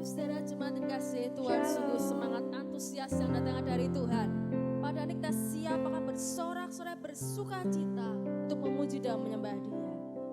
Saudara jemaat yang kasih Tuhan, sungguh semangat antusias yang datang dari Tuhan. Pada hari kita siap akan bersorak-sorai bersuka cita untuk memuji dan menyembah Dia.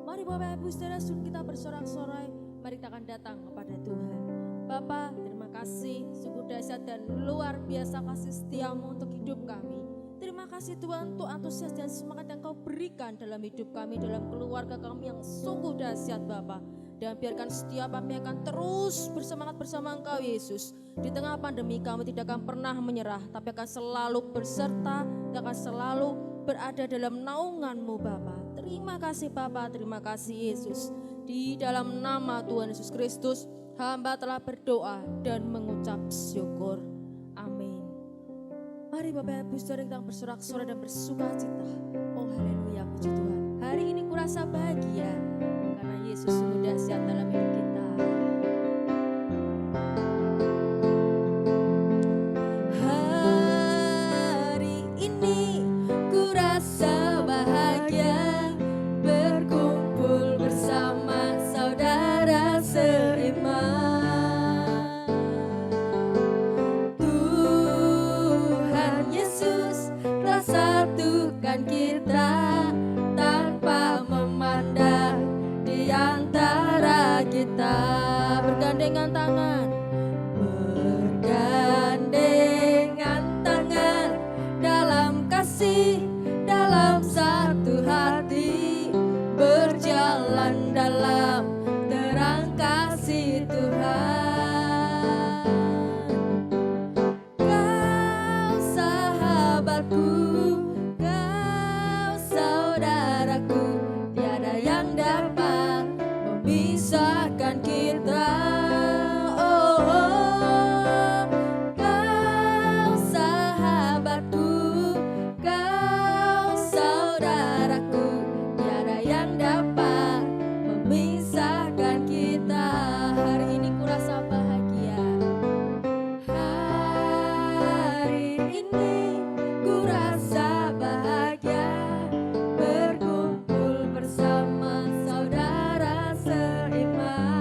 Mari Bapak Ibu Saudara, sebelum kita bersorak-sorai, mari kita akan datang kepada Tuhan. Bapa, terima kasih, sungguh dahsyat dan luar biasa kasih setiamu untuk hidup kami. Terima kasih Tuhan untuk antusias dan semangat yang Kau berikan dalam hidup kami, dalam keluarga kami yang sungguh dahsyat Bapa. Dan biarkan setiap kami akan terus bersemangat bersama Engkau Yesus. Di tengah pandemi kami tidak akan pernah menyerah, tapi akan selalu berserta dan akan selalu berada dalam naungan-Mu Bapa. Terima kasih Bapa, terima kasih Yesus. Di dalam nama Tuhan Yesus Kristus, hamba telah berdoa dan mengucap syukur. Amin. Mari Bapak Ibu Saudara kita bersorak-sorai dan bersuka cita. Oh haleluya, puji Tuhan. Hari ini kurasa bahagia karena Yesus sungguh dahsyat dalam hidup kita. Hari ini kurasa bahagia berkumpul bersama saudara seiman. Tuhan Yesus telah satukan kita tanpa memandang di antara kita. Bergandengan tangan, bergandengan tangan dalam kasih, dalam satu hati, berjalan dalam terang kasih Tuhan. Kau sahabatku, kau saudaraku, tiada yang dapat memisahkan kita. Oh, oh. Kau sahabatku, kau saudaraku, tiada yang dapat memisahkan kita. Hari ini kurasa bahagia. Hari ini kurasa bahagia berkumpul bersama saudara seiman.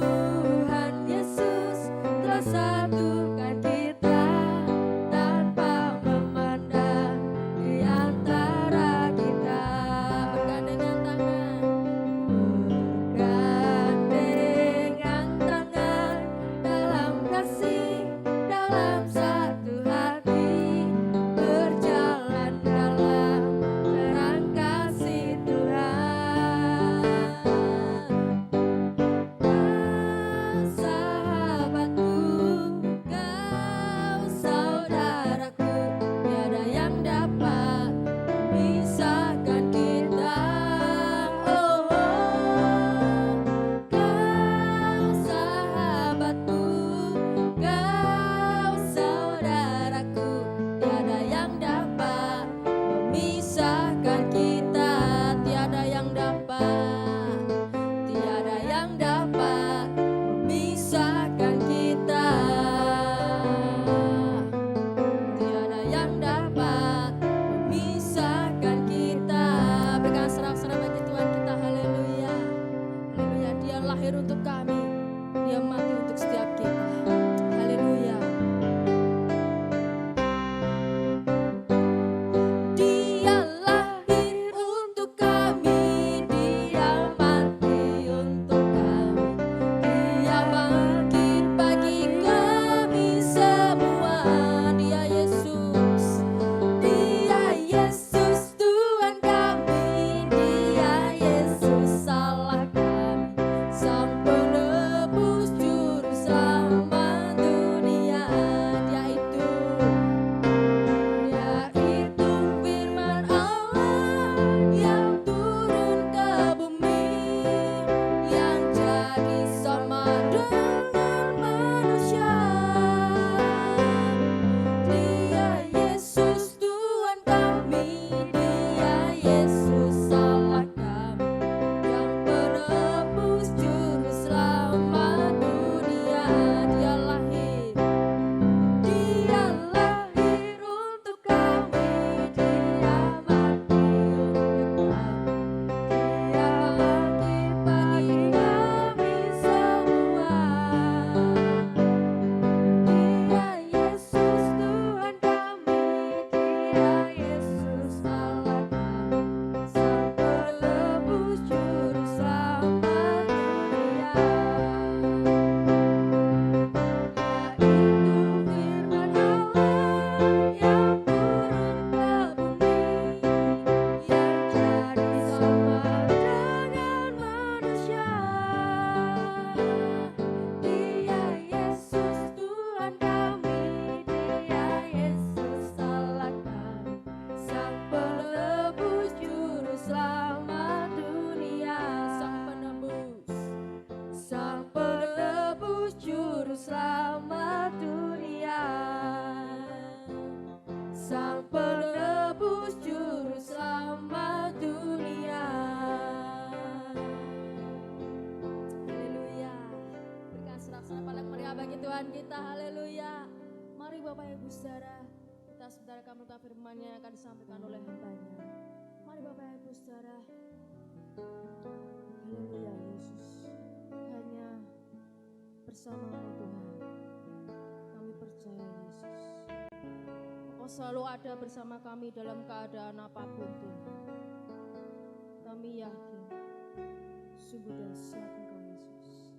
Tuhan Yesus telah satukan kita tanpa memandang di antara kita. Bergandengan tangan, bergandengan tangan dalam kasih, dalam satu hati, berjalan dalam terang kasih Tuhan. Kau sahabatku, kau saudaraku, tiada yang dapat memisahkan kita. Oh, oh. Kau sahabatku, kau saudaraku, tiada yang dapat memisahkan kita. Tiada yang dapat, tiada yang dapat memisahkan kita. Tiada yang dapat memisahkan kita. Berikan serak-serak bagi Tuhan kita. Haleluya, haleluya. Dia lahir untuk kami, Dia mati untuk setiap kita. Haleluya. Dia lahir untuk kami, Dia mati untuk kami, Dia bangkit bagi kami semua. Dia Yesus, Dia Yesus Tuhan kami, Dia Yesus Allah kami, Sang Penebus Juru Selamat. Tuhan kita. Haleluya. Mari Bapak Ibu Saudara, kita sebentar akan membuka firman yang akan disampaikan oleh hamba-Nya. Mari Bapak Ibu Saudara. Haleluya Yesus. Hanya bersama-Mu Tuhan. Kami percaya Yesus. Engkau selalu ada bersama kami dalam keadaan apapun Tuhan. Kami yakin sungguh dahsyat Engkau Yesus.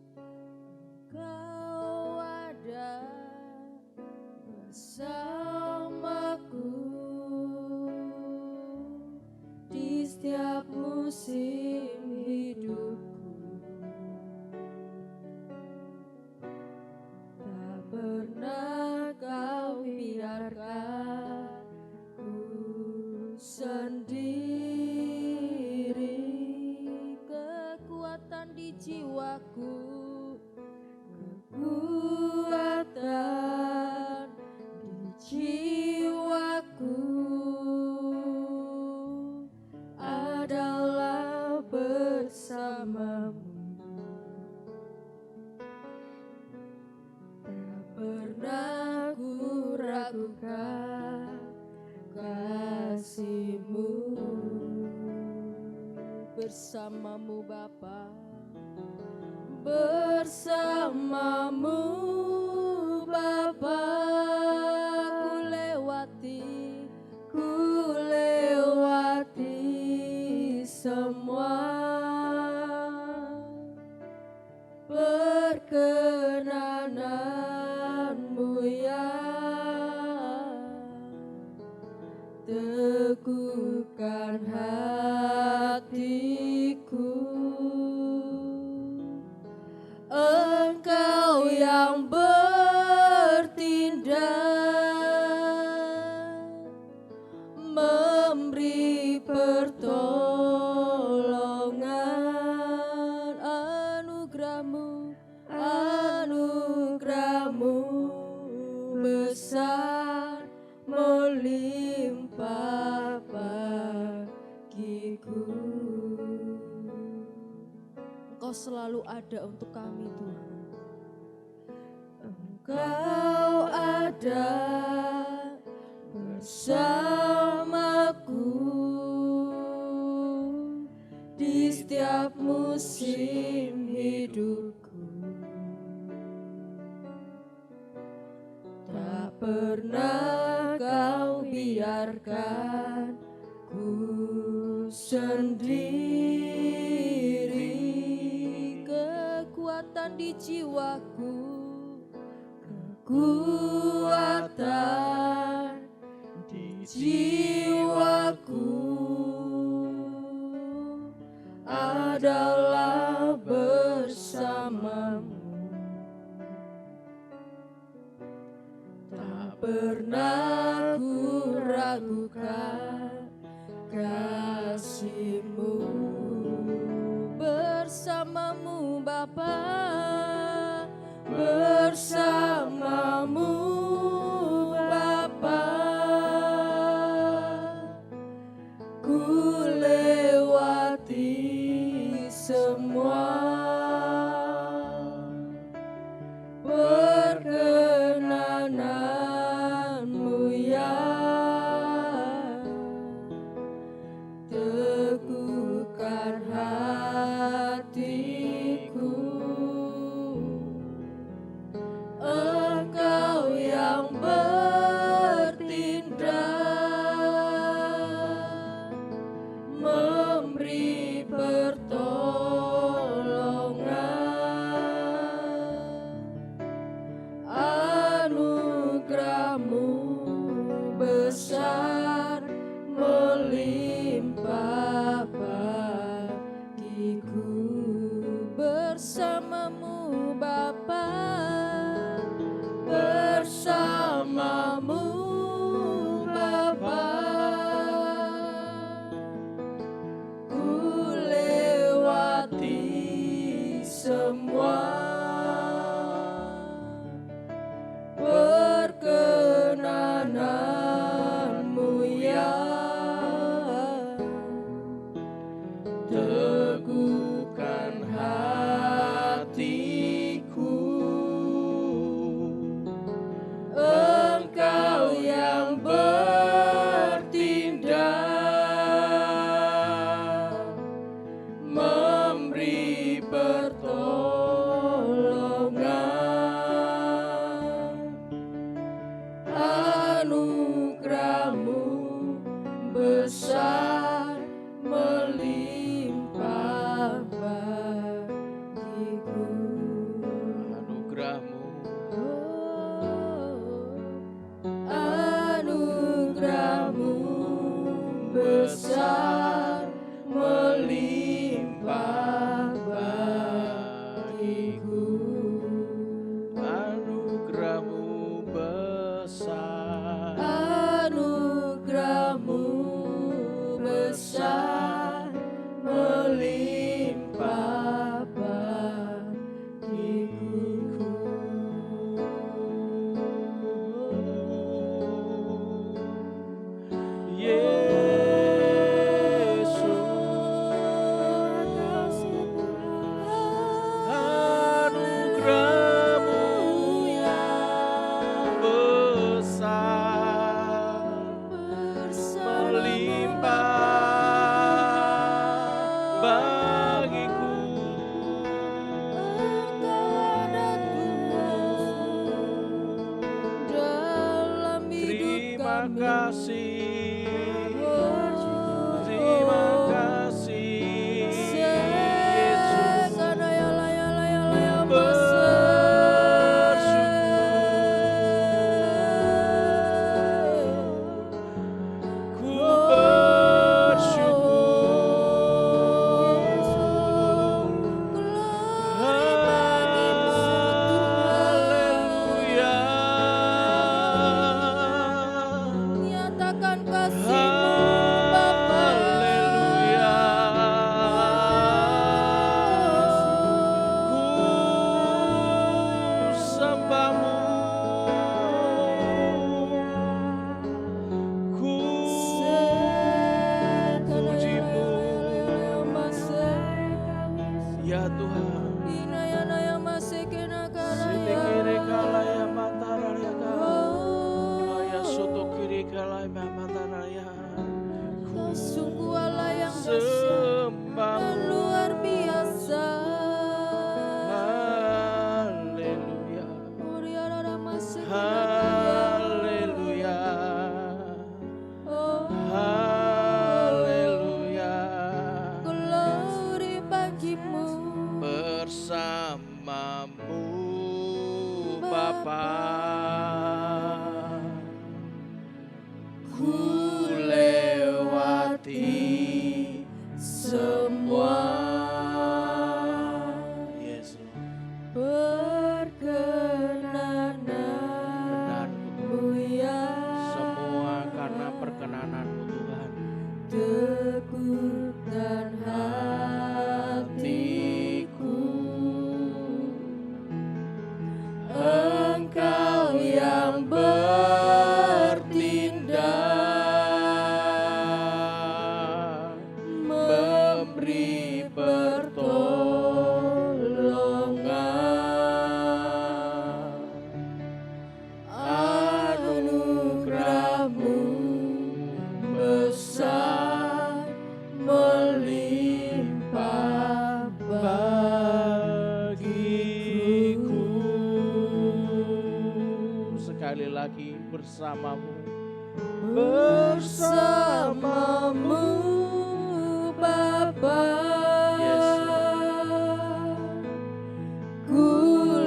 Engkau ada bersamaku di setiap musim hidupku. Tak pernah Kau biarkan ku sendiri. Kekuatan di jiwaku, kekuatan di jiwaku adalah bersama-Mu. Tak pernah ku ragukan kasih-Mu. Bersama-Mu Bapa, bersama-Mu Bapa, ku lewati semua perkenanan-Mu ya. Teguhkan hatiku, Engkau yang bertindak, memberi pertolongan. Anugerah-Mu besar melimpah bagiku. Engkau selalu ada untuk kami Tuhan. Engkau ada bersamaku di setiap musim hidupku. Tak pernah Kau biarkan ku sendiri. Kekuatan di jiwaku, kekuatan di jiwaku adalah bersama-Mu. Tak pernah ku ragukan kasih-Mu. Bersama-Mu Bapa, bersama-Mu Bapa, ku lewati semua perkenanan-Mu ya. Teguhkan hatiku, Engkau yang bertindak, memberi pertolongan. Anugerah-Mu besar melimpah bagiku. Bersama-Mu Bapa, bersama-Mu Bapa, ku lewati semua perkenanan-Mu ya. Teguhkan hatiku, bersamamu, bersamamu Bapa. Ku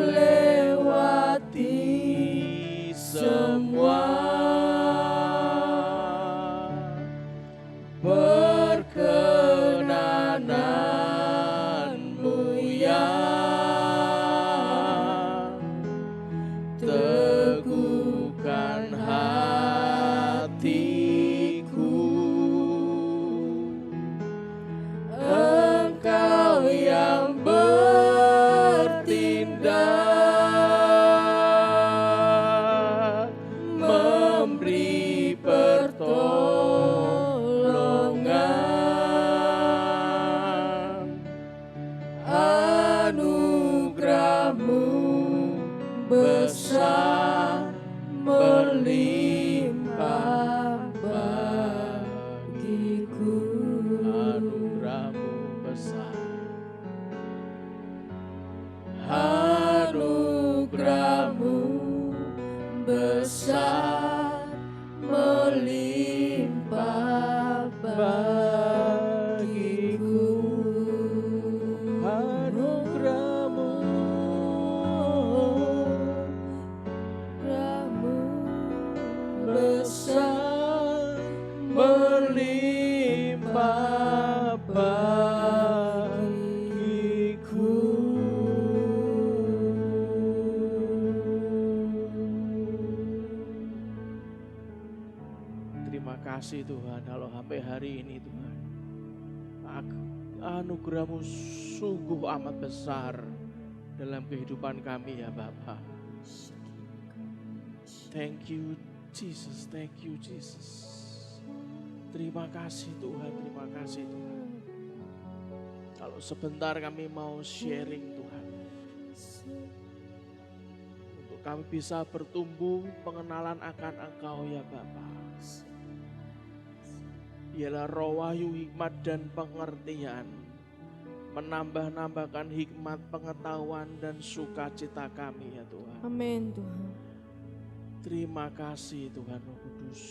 lewati semua perkenananmu yang teguhkan hatiku. Engkau yang bertindak memberi pertolongan, anugerahmu besar melimpah bagiku. Anugerahmu besar, anugerahmu besar melimpah bagiku. Anugerahmu besar melimpah bagiku. Terima kasih Tuhan, kalau sampai hari ini Tuhan, anugerahmu sungguh amat besar dalam kehidupan kami ya Bapa. Thank you Jesus, thank you Jesus. Terima kasih Tuhan, terima kasih Tuhan. Kalau sebentar kami mau sharing Tuhan. Untuk kami bisa bertumbuh pengenalan akan Engkau ya Bapa. Biarlah roh wahyu, hikmat dan pengertian menambah-nambahkan hikmat, pengetahuan dan sukacita kami ya Tuhan. Amin Tuhan. Terima kasih Tuhan Roh Kudus.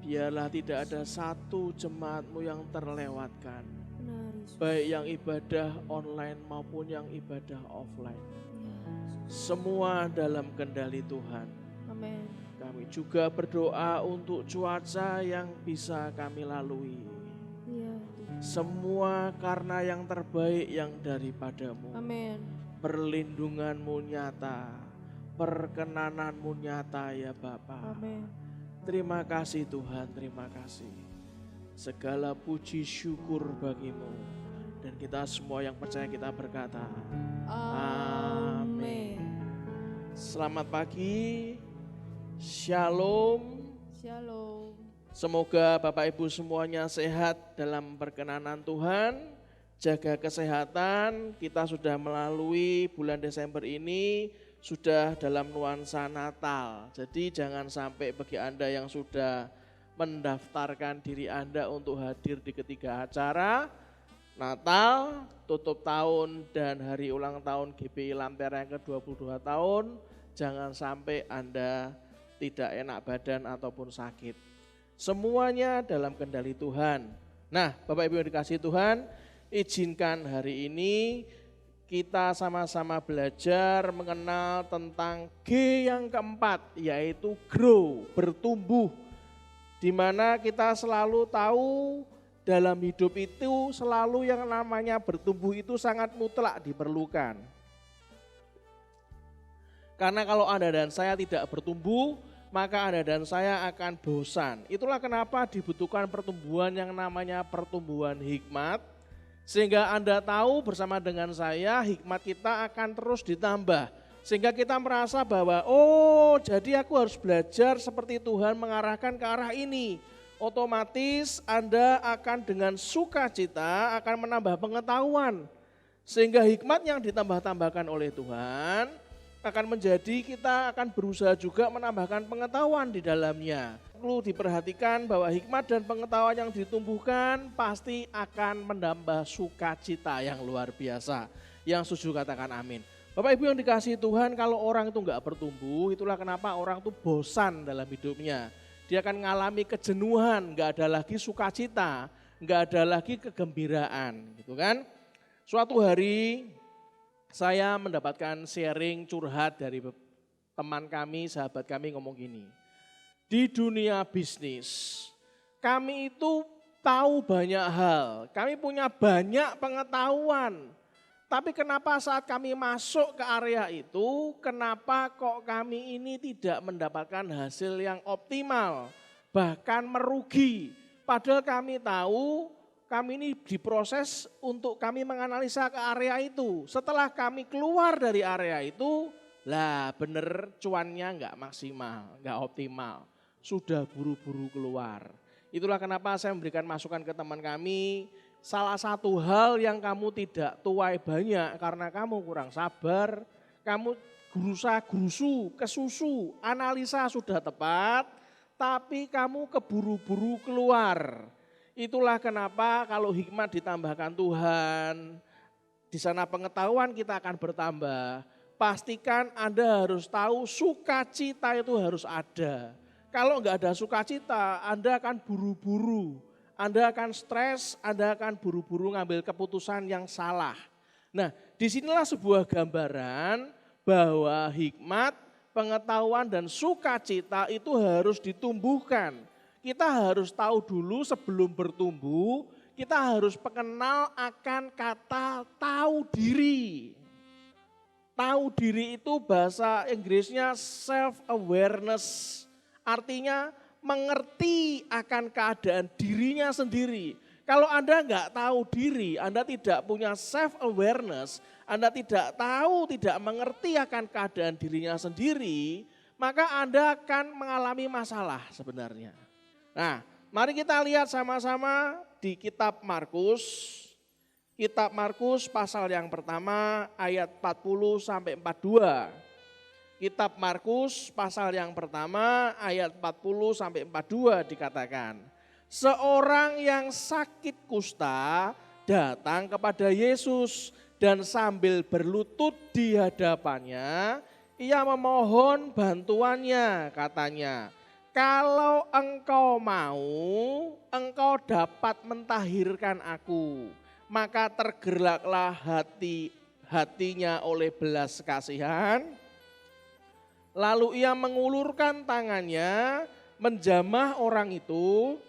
Biarlah tidak ada satu jemaat-Mu yang terlewatkan. Benar, Yesus. Baik yang ibadah online maupun yang ibadah offline. Ya, Semua dalam kendali Tuhan. amin. Kami juga berdoa untuk cuaca yang bisa kami lalui. Ya, Semua karena yang terbaik yang daripada-Mu. amin. Perlindungan-Mu nyata, perkenanan-Mu nyata ya Bapa. Amin. Terima kasih Tuhan, terima kasih. Segala puji syukur bagi-Mu. Dan kita semua yang percaya kita berkata, Amin. Selamat pagi, Shalom. Shalom. Semoga Bapak Ibu semuanya sehat dalam perkenanan Tuhan. Jaga kesehatan, kita sudah melalui bulan Desember ini, sudah dalam nuansa Natal. Jadi jangan sampai bagi Anda yang sudah mendaftarkan diri Anda untuk hadir di ketiga acara Natal, tutup tahun dan hari ulang tahun GPI Lentera yang ke-22 tahun, jangan sampai Anda tidak enak badan ataupun sakit. Semuanya dalam kendali Tuhan. Nah, Bapak Ibu yang dikasihi Tuhan, izinkan hari ini kita sama-sama belajar mengenal tentang G yang keempat, yaitu grow, bertumbuh. Di mana kita selalu tahu dalam hidup itu selalu yang namanya bertumbuh itu sangat mutlak diperlukan. Karena kalau Anda dan saya tidak bertumbuh, maka Anda dan saya akan bosan. Itulah kenapa dibutuhkan pertumbuhan yang namanya pertumbuhan hikmat. Sehingga Anda tahu bersama dengan saya hikmat kita akan terus ditambah. Sehingga kita merasa bahwa jadi aku harus belajar seperti Tuhan mengarahkan ke arah ini. Otomatis Anda akan dengan sukacita akan menambah pengetahuan. Sehingga hikmat yang ditambah-tambahkan oleh Tuhan akan menjadi kita akan berusaha juga menambahkan pengetahuan di dalamnya. Perlu diperhatikan bahwa hikmat dan pengetahuan yang ditumbuhkan pasti akan menambah sukacita yang luar biasa. Yang setuju katakan amin. Bapak Ibu yang dikasihi Tuhan, kalau orang itu enggak bertumbuh, itulah kenapa orang itu bosan dalam hidupnya. Dia akan mengalami kejenuhan, enggak ada lagi sukacita, enggak ada lagi kegembiraan, gitu kan. Suatu hari saya mendapatkan sharing curhat dari teman kami, sahabat kami ngomong gini. Di dunia bisnis, kami itu tahu banyak hal, kami punya banyak pengetahuan. Tapi kenapa saat kami masuk ke area itu, kenapa kok kami ini tidak mendapatkan hasil yang optimal, bahkan merugi. Padahal kami tahu kami ini diproses untuk kami menganalisa ke area itu. Setelah kami keluar dari area itu, lah bener cuannya enggak maksimal, enggak optimal. Sudah buru-buru keluar. Itulah kenapa saya memberikan masukan ke teman kami, salah satu hal yang kamu tidak tuai banyak karena kamu kurang sabar, kamu gerusa-gerusu, kesusu, analisa sudah tepat, tapi kamu keburu-buru keluar. Itulah kenapa kalau hikmat ditambahkan Tuhan, di sana pengetahuan kita akan bertambah. Pastikan Anda harus tahu sukacita itu harus ada. Kalau enggak ada sukacita, Anda akan buru-buru. Anda akan stres, Anda akan buru-buru ngambil keputusan yang salah. Nah, disinilah sebuah gambaran bahwa hikmat, pengetahuan dan sukacita itu harus ditumbuhkan. Kita harus tahu dulu sebelum bertumbuh, kita harus mengenal akan kata tahu diri. Tahu diri itu bahasa Inggrisnya self-awareness, artinya mengerti akan keadaan dirinya sendiri. Kalau Anda enggak tahu diri, Anda tidak punya self-awareness, Anda tidak tahu, tidak mengerti akan keadaan dirinya sendiri, maka Anda akan mengalami masalah sebenarnya. Nah, mari kita lihat sama-sama di kitab Markus. Kitab Markus pasal yang pertama ayat 40 sampai 42. Kitab Markus pasal yang pertama ayat 40 sampai 42 dikatakan, seorang yang sakit kusta datang kepada Yesus dan sambil berlutut di hadapannya, ia memohon bantuannya, katanya, kalau engkau mau, engkau dapat mentahirkan aku. Maka tergeraklah hatinya oleh belas kasihan. Lalu ia mengulurkan tangannya, menjamah orang itu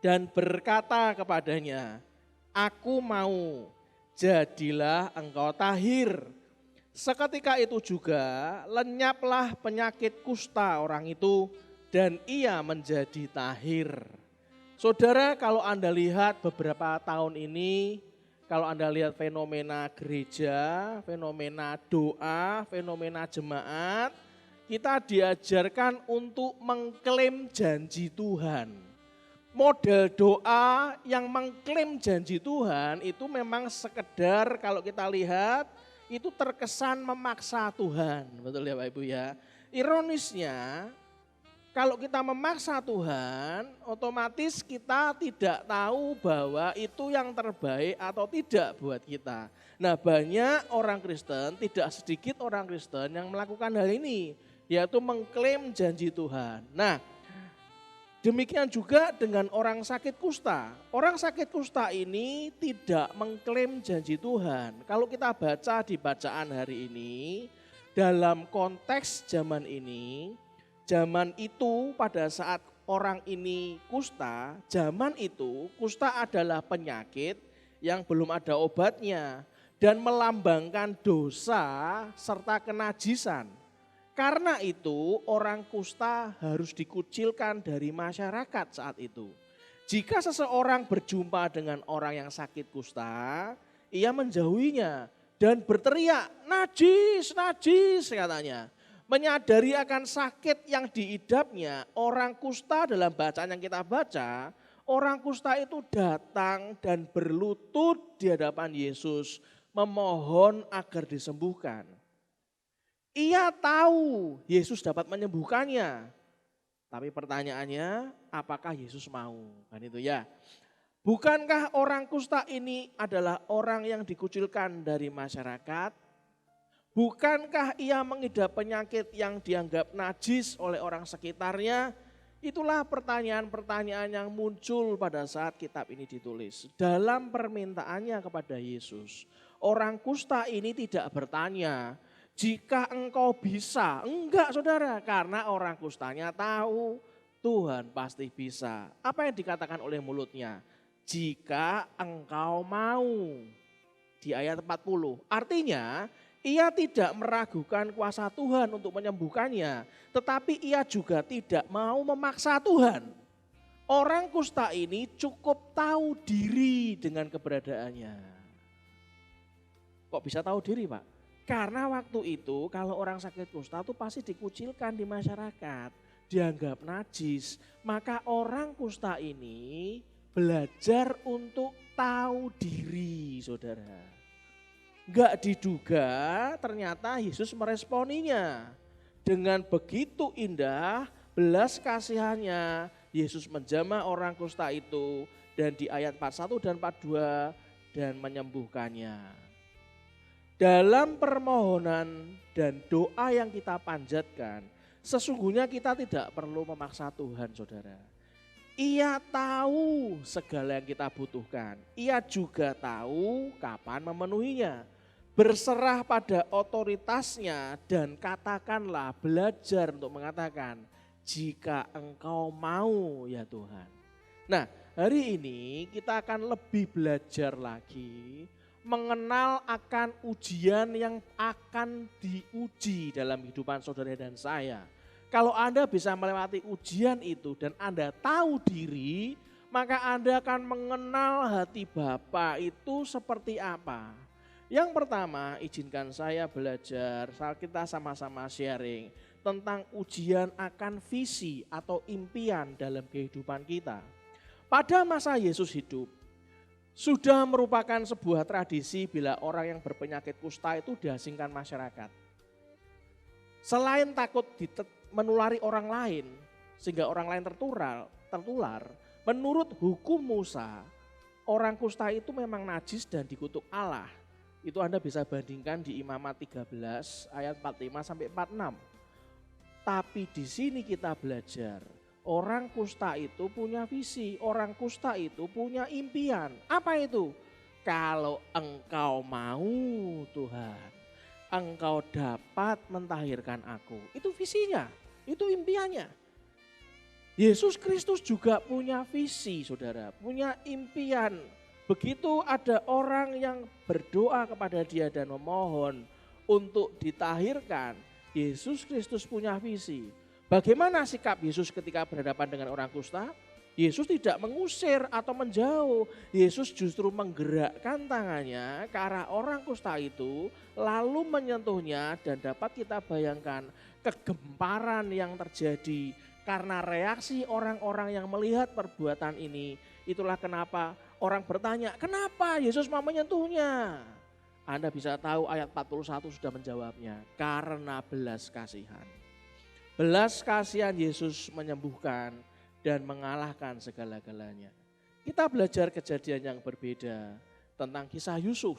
dan berkata kepadanya, aku mau, jadilah engkau tahir. Seketika itu juga lenyaplah penyakit kusta orang itu dan ia menjadi tahir. Saudara, kalau Anda lihat beberapa tahun ini, kalau Anda lihat fenomena gereja, fenomena doa, fenomena jemaat, kita diajarkan untuk mengklaim janji Tuhan. Model doa yang mengklaim janji Tuhan itu memang sekedar kalau kita lihat itu terkesan memaksa Tuhan. Betul ya Pak Ibu ya. Ironisnya kalau kita memaksa Tuhan, otomatis kita tidak tahu bahwa itu yang terbaik atau tidak buat kita. Nah, banyak orang Kristen, tidak sedikit orang Kristen yang melakukan hal ini, yaitu mengklaim janji Tuhan. Nah, demikian juga dengan orang sakit kusta. Orang sakit kusta ini tidak mengklaim janji Tuhan. Kalau kita baca di bacaan hari ini, dalam konteks zaman ini, zaman itu pada saat orang ini kusta, zaman itu kusta adalah penyakit yang belum ada obatnya dan melambangkan dosa serta kenajisan. Karena itu orang kusta harus dikucilkan dari masyarakat saat itu. Jika seseorang berjumpa dengan orang yang sakit kusta, ia menjauhinya dan berteriak, najis, najis katanya. Menyadari akan sakit yang diidapnya, orang kusta dalam bacaan yang kita baca, orang kusta itu datang dan berlutut di hadapan Yesus, memohon agar disembuhkan. Ia tahu Yesus dapat menyembuhkannya, tapi pertanyaannya apakah Yesus mau? Kan itu ya. Bukankah orang kusta ini adalah orang yang dikucilkan dari masyarakat? Bukankah ia mengidap penyakit yang dianggap najis oleh orang sekitarnya? Itulah pertanyaan-pertanyaan yang muncul pada saat kitab ini ditulis. Dalam permintaannya kepada Yesus, orang kusta ini tidak bertanya, jika engkau bisa. Enggak saudara, karena orang kustanya tahu Tuhan pasti bisa. Apa yang dikatakan oleh mulutnya? Jika engkau mau. Di ayat 40, artinya ia tidak meragukan kuasa Tuhan untuk menyembuhkannya, tetapi ia juga tidak mau memaksa Tuhan. Orang kusta ini cukup tahu diri dengan keberadaannya. Kok bisa tahu diri Pak? Karena waktu itu kalau orang sakit kusta itu pasti dikucilkan di masyarakat, dianggap najis. Maka orang kusta ini belajar untuk tahu diri saudara. Enggak diduga ternyata Yesus meresponinya. Dengan begitu indah belas kasihannya Yesus menjamah orang kusta itu dan di ayat 41 dan 42 dan menyembuhkannya. Dalam permohonan dan doa yang kita panjatkan, sesungguhnya kita tidak perlu memaksa Tuhan saudara. Ia tahu segala yang kita butuhkan, ia juga tahu kapan memenuhinya. Berserah pada otoritasnya dan katakanlah, belajar untuk mengatakan, jika engkau mau ya Tuhan. Nah, hari ini kita akan lebih belajar lagi mengenal akan ujian yang akan diuji dalam kehidupan saudara dan saya. Kalau Anda bisa melewati ujian itu dan Anda tahu diri, maka Anda akan mengenal hati Bapa itu seperti apa. Yang pertama, izinkan saya belajar, kita sama-sama sharing tentang ujian akan visi atau impian dalam kehidupan kita. Pada masa Yesus hidup, sudah merupakan sebuah tradisi bila orang yang berpenyakit kusta itu diasingkan masyarakat. Selain takut menulari orang lain, sehingga orang lain tertular, menurut hukum Musa, orang kusta itu memang najis dan dikutuk Allah. Itu Anda bisa bandingkan di Imamat 13 ayat 45 sampai 46. Tapi di sini kita belajar, orang kusta itu punya visi, orang kusta itu punya impian. Apa itu? Kalau engkau mau Tuhan, engkau dapat mentahirkan aku. Itu visinya, itu impiannya. Yesus Kristus juga punya visi, saudara, punya impian. Begitu ada orang yang berdoa kepada dia dan memohon untuk ditahirkan, Yesus Kristus punya visi. Bagaimana sikap Yesus ketika berhadapan dengan orang kusta? Yesus tidak mengusir atau menjauh. Yesus justru menggerakkan tangannya ke arah orang kusta itu, lalu menyentuhnya, dan dapat kita bayangkan kegemparan yang terjadi karena reaksi orang-orang yang melihat perbuatan ini. Itulah kenapa orang bertanya, kenapa Yesus mau menyentuhnya? Anda bisa tahu ayat 41 sudah menjawabnya, karena belas kasihan. Belas kasihan Yesus menyembuhkan dan mengalahkan segala-galanya. Kita belajar kejadian yang berbeda tentang kisah Yusuf.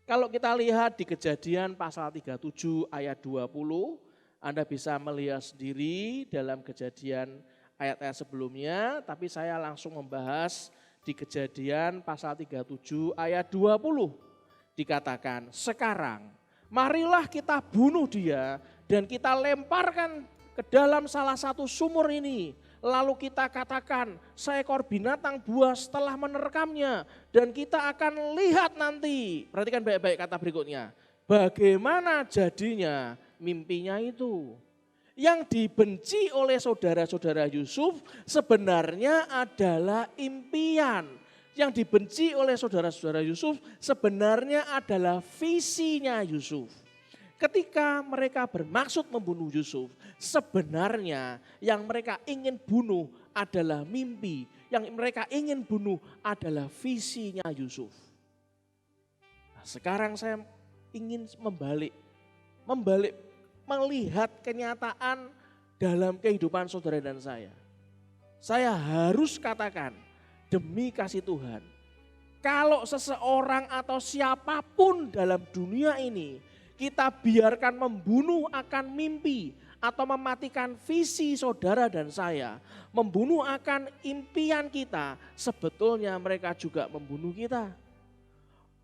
Kalau kita lihat di Kejadian pasal 37 ayat 20, Anda bisa melihat sendiri dalam Kejadian ayat-ayat sebelumnya, tapi saya langsung membahas di Kejadian pasal 37 ayat 20. Dikatakan, sekarang marilah kita bunuh dia dan kita lemparkan ke dalam salah satu sumur ini. Lalu kita katakan seekor binatang buas telah menerkamnya dan kita akan lihat nanti. Perhatikan baik-baik kata berikutnya. Bagaimana jadinya mimpinya itu. Yang dibenci oleh saudara-saudara Yusuf sebenarnya adalah impian. Yang dibenci oleh saudara-saudara Yusuf sebenarnya adalah visinya Yusuf. Ketika mereka bermaksud membunuh Yusuf, sebenarnya yang mereka ingin bunuh adalah mimpi. Yang mereka ingin bunuh adalah visinya Yusuf. Nah, sekarang saya ingin membalik melihat kenyataan dalam kehidupan saudara dan saya. Saya harus katakan, demi kasih Tuhan, kalau seseorang atau siapapun dalam dunia ini kita biarkan membunuh akan mimpi atau mematikan visi saudara dan saya, membunuh akan impian kita, sebetulnya mereka juga membunuh kita.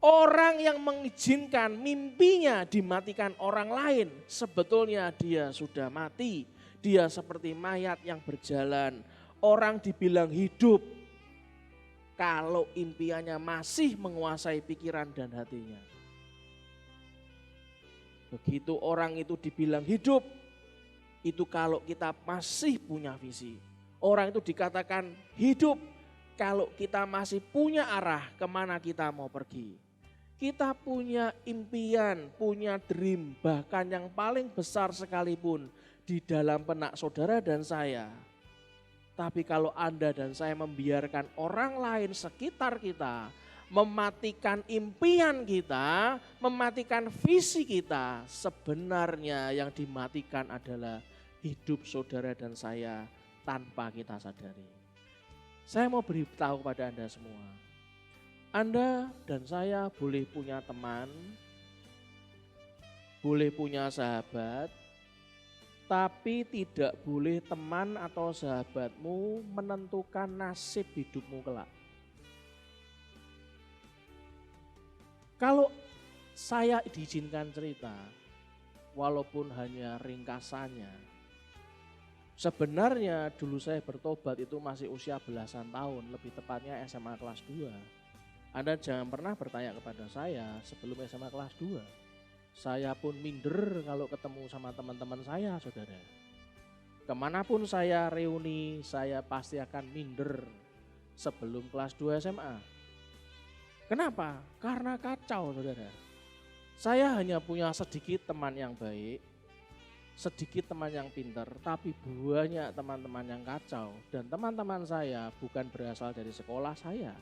Orang yang mengizinkan mimpinya dimatikan orang lain, sebetulnya dia sudah mati. Dia seperti mayat yang berjalan. Orang dibilang hidup kalau impiannya masih menguasai pikiran dan hatinya. Begitu orang itu dibilang hidup, itu kalau kita masih punya visi. Orang itu dikatakan hidup kalau kita masih punya arah kemana kita mau pergi. Kita punya impian, punya dream, bahkan yang paling besar sekalipun di dalam benak saudara dan saya. Tapi kalau Anda dan saya membiarkan orang lain sekitar kita mematikan impian kita, mematikan visi kita, sebenarnya yang dimatikan adalah hidup saudara dan saya tanpa kita sadari. Saya mau beritahu kepada Anda semua, Anda dan saya boleh punya teman, boleh punya sahabat, tapi tidak boleh teman atau sahabatmu menentukan nasib hidupmu kelak. Kalau saya diizinkan cerita, walaupun hanya ringkasannya, sebenarnya dulu saya bertobat itu masih usia belasan tahun, lebih tepatnya SMA kelas 2. Anda jangan pernah bertanya kepada saya sebelum SMA kelas 2. Saya pun minder kalau ketemu sama teman-teman saya, saudara. Kemanapun saya reuni, saya pasti akan minder sebelum kelas 2 SMA. Kenapa? Karena kacau, saudara. Saya hanya punya sedikit teman yang baik, sedikit teman yang pintar, tapi banyak teman-teman yang kacau. Dan teman-teman saya bukan berasal dari sekolah saya.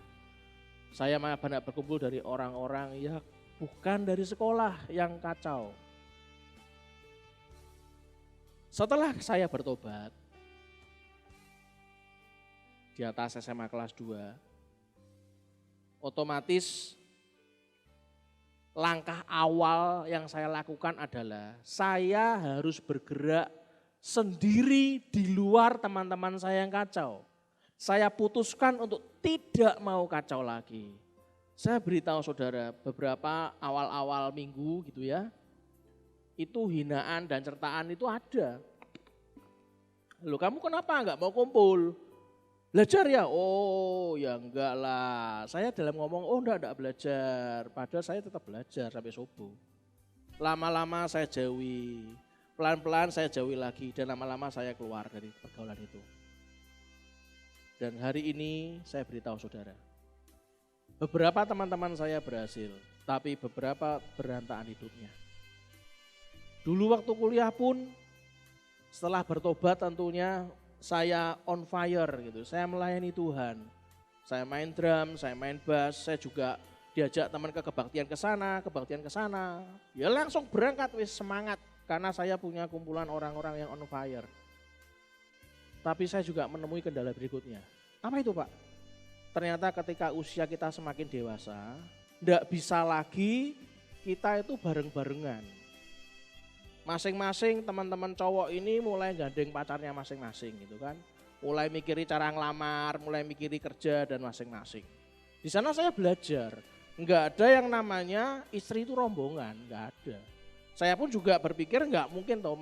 Saya malah banyak berkumpul dari orang-orang yang bukan dari sekolah yang kacau. Setelah saya bertobat, di atas SMA kelas 2, otomatis langkah awal yang saya lakukan adalah saya harus bergerak sendiri di luar teman-teman saya yang kacau. Saya putuskan untuk tidak mau kacau lagi. Saya beritahu saudara, beberapa awal-awal minggu gitu ya, itu hinaan dan certaan itu ada. Loh, kamu kenapa enggak mau kumpul? Belajar ya? Oh ya enggak lah. Saya dalam ngomong, oh enggak belajar. Padahal saya tetap belajar sampai subuh. Lama-lama saya jauhi. Pelan-pelan saya jauhi lagi. Dan lama-lama saya keluar dari pergaulan itu. Dan hari ini saya beritahu saudara. Beberapa teman-teman saya berhasil. Tapi beberapa berantakan hidupnya. Dulu waktu kuliah pun, setelah bertobat tentunya, saya on fire gitu, saya melayani Tuhan. Saya main drum, saya main bass, saya juga diajak teman ke kebaktian ke sana. Ya langsung berangkat wis semangat karena saya punya kumpulan orang-orang yang on fire. Tapi saya juga menemui kendala berikutnya. Apa itu Pak? Ternyata ketika usia kita semakin dewasa, enggak bisa lagi kita itu bareng-barengan. Masing-masing teman-teman cowok ini mulai gandeng pacarnya masing-masing gitu kan. Mulai mikiri cara ngelamar, mulai mikiri kerja dan masing-masing. Di sana saya belajar, enggak ada yang namanya istri itu rombongan, enggak ada. Saya pun juga berpikir enggak mungkin toh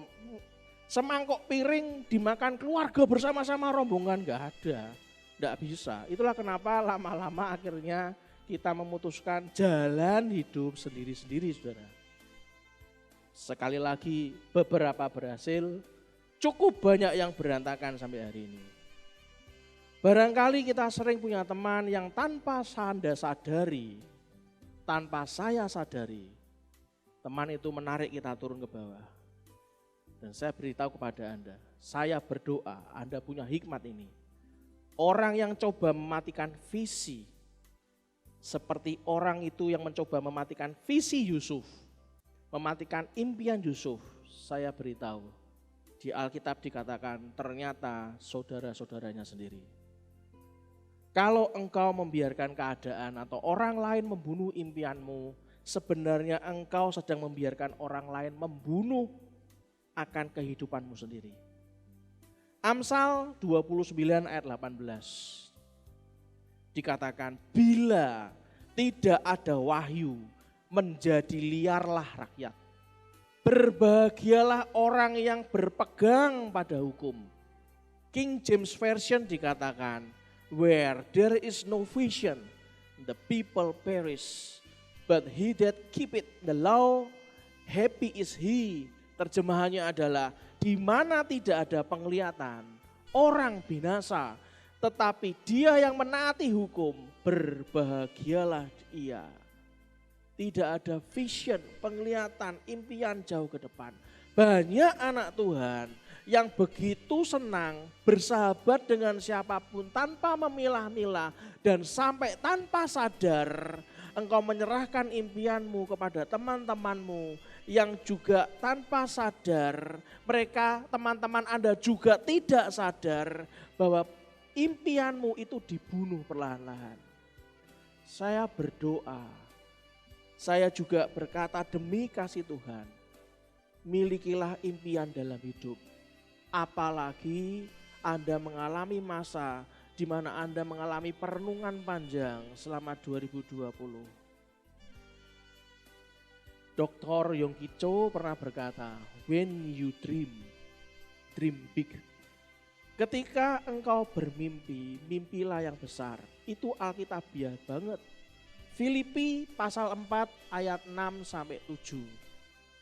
semangkok piring dimakan keluarga bersama-sama rombongan, enggak ada. Enggak bisa. Itulah kenapa lama-lama akhirnya kita memutuskan jalan hidup sendiri-sendiri saudara. Sekali lagi beberapa berhasil, cukup banyak yang berantakan sampai hari ini. Barangkali kita sering punya teman yang tanpa Anda sadari, tanpa saya sadari, teman itu menarik kita turun ke bawah. Dan saya beritahu kepada Anda, saya berdoa Anda punya hikmat ini. Orang yang coba mematikan visi, seperti orang itu yang mencoba mematikan visi Yusuf, mematikan impian Yusuf, saya beritahu di Alkitab dikatakan ternyata saudara-saudaranya sendiri. Kalau engkau membiarkan keadaan atau orang lain membunuh impianmu, sebenarnya engkau sedang membiarkan orang lain membunuh akan kehidupanmu sendiri. Amsal 29 ayat 18 dikatakan bila tidak ada wahyu, menjadi liarlah rakyat. Berbahagialah orang yang berpegang pada hukum. King James Version dikatakan, where there is no vision, the people perish. But he that keepeth the law, happy is he. Terjemahannya adalah, di mana tidak ada penglihatan, orang binasa. Tetapi dia yang menaati hukum, berbahagialah ia. Tidak ada vision, penglihatan, impian jauh ke depan. Banyak anak Tuhan yang begitu senang bersahabat dengan siapapun tanpa memilah-milah. Dan sampai tanpa sadar engkau menyerahkan impianmu kepada teman-temanmu yang juga tanpa sadar. Mereka teman-teman Anda juga tidak sadar bahwa impianmu itu dibunuh perlahan-lahan. Saya berdoa. Saya juga berkata demi kasih Tuhan, milikilah impian dalam hidup. Apalagi Anda mengalami masa di mana Anda mengalami perenungan panjang selama 2020. Dr. Yonggi Cho pernah berkata, when you dream, dream big. Ketika engkau bermimpi, mimpilah yang besar. Itu alkitabiah banget. Filipi pasal 4 ayat 6 sampai 7.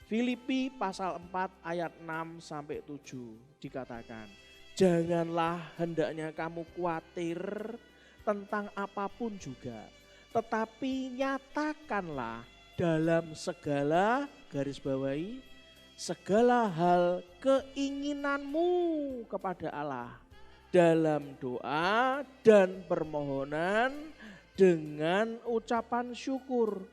Filipi pasal 4 ayat 6 sampai 7 dikatakan, janganlah hendaknya kamu khawatir tentang apapun juga, tetapi nyatakanlah dalam segala, garis bawahi, segala hal keinginanmu kepada Allah dalam doa dan permohonan dengan ucapan syukur.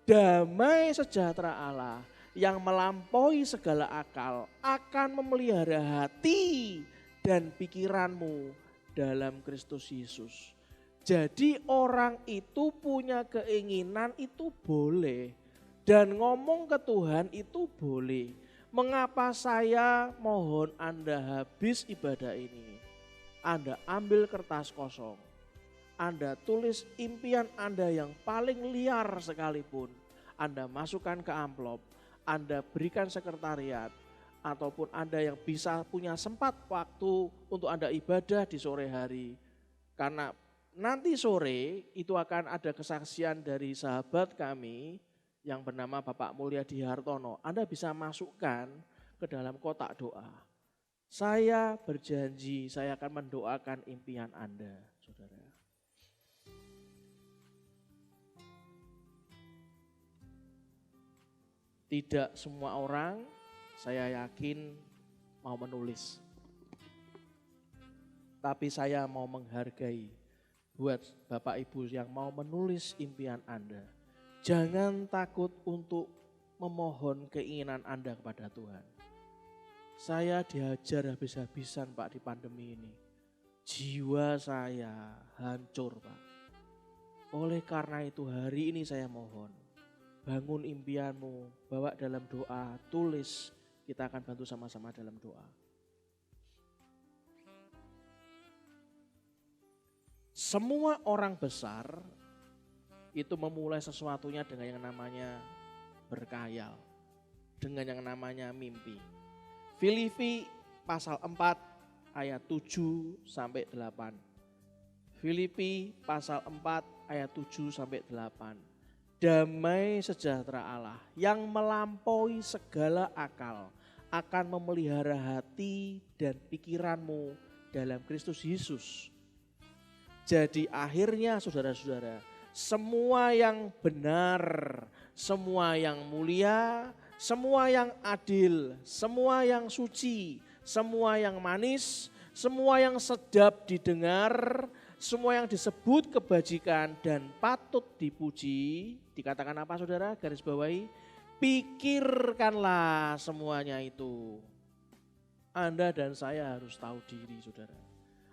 Damai sejahtera Allah yang melampaui segala akal akan memelihara hati dan pikiranmu dalam Kristus Yesus. Jadi orang itu punya keinginan itu boleh. Dan ngomong ke Tuhan itu boleh. Mengapa saya mohon Anda habis ibadah ini? Anda ambil kertas kosong. Anda tulis impian Anda yang paling liar sekalipun. Anda masukkan ke amplop. Anda berikan sekretariat. Ataupun Anda yang bisa punya sempat waktu untuk Anda ibadah di sore hari. Karena nanti sore itu akan ada kesaksian dari sahabat kami yang bernama Bapak Mulyadi Hartono. Anda bisa masukkan ke dalam kotak doa. Saya berjanji saya akan mendoakan impian Anda, saudara. Tidak semua orang saya yakin mau menulis. Tapi saya mau menghargai buat Bapak Ibu yang mau menulis impian Anda. Jangan takut untuk memohon keinginan Anda kepada Tuhan. Saya dihajar habis-habisan Pak di pandemi ini. Jiwa saya hancur Pak. Oleh karena itu hari ini saya mohon. Bangun impianmu, bawa dalam doa, tulis. Kita akan bantu sama-sama dalam doa. Semua orang besar itu memulai sesuatunya dengan yang namanya berkhayal, dengan yang namanya mimpi. Filipi pasal 4 ayat 7 sampai 8. Filipi pasal 4 ayat 7 sampai 8. Damai sejahtera Allah yang melampaui segala akal akan memelihara hati dan pikiranmu dalam Kristus Yesus. Jadi akhirnya saudara-saudara, semua yang benar, semua yang mulia, semua yang adil, semua yang suci, semua yang manis, semua yang sedap didengar, semua yang disebut kebajikan dan patut dipuji, dikatakan apa saudara? Garis bawahi, pikirkanlah semuanya itu. Anda dan saya harus tahu diri saudara.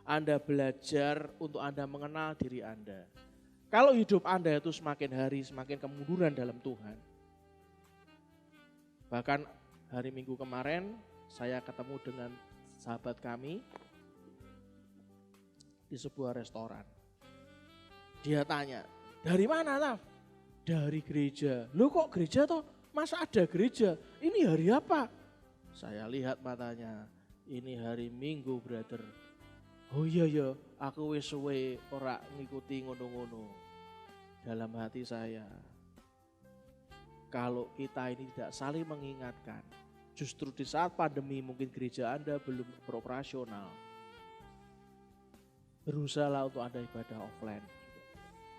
Anda belajar untuk Anda mengenal diri Anda. Kalau hidup Anda itu semakin hari semakin kemunduran dalam Tuhan. Bahkan hari Minggu kemarin saya ketemu dengan sahabat kami di sebuah restoran. Dia tanya, dari mana Taf? Dari gereja. Loh kok gereja toh? Masa ada gereja? Ini hari apa? Saya lihat matanya, ini hari Minggu brother. Oh iya ya, aku wis suwe ora ngikuti ngono-ngono. Dalam hati saya, kalau kita ini tidak saling mengingatkan, justru di saat pandemi mungkin gereja Anda belum beroperasional. Berusahalah untuk Anda ibadah offline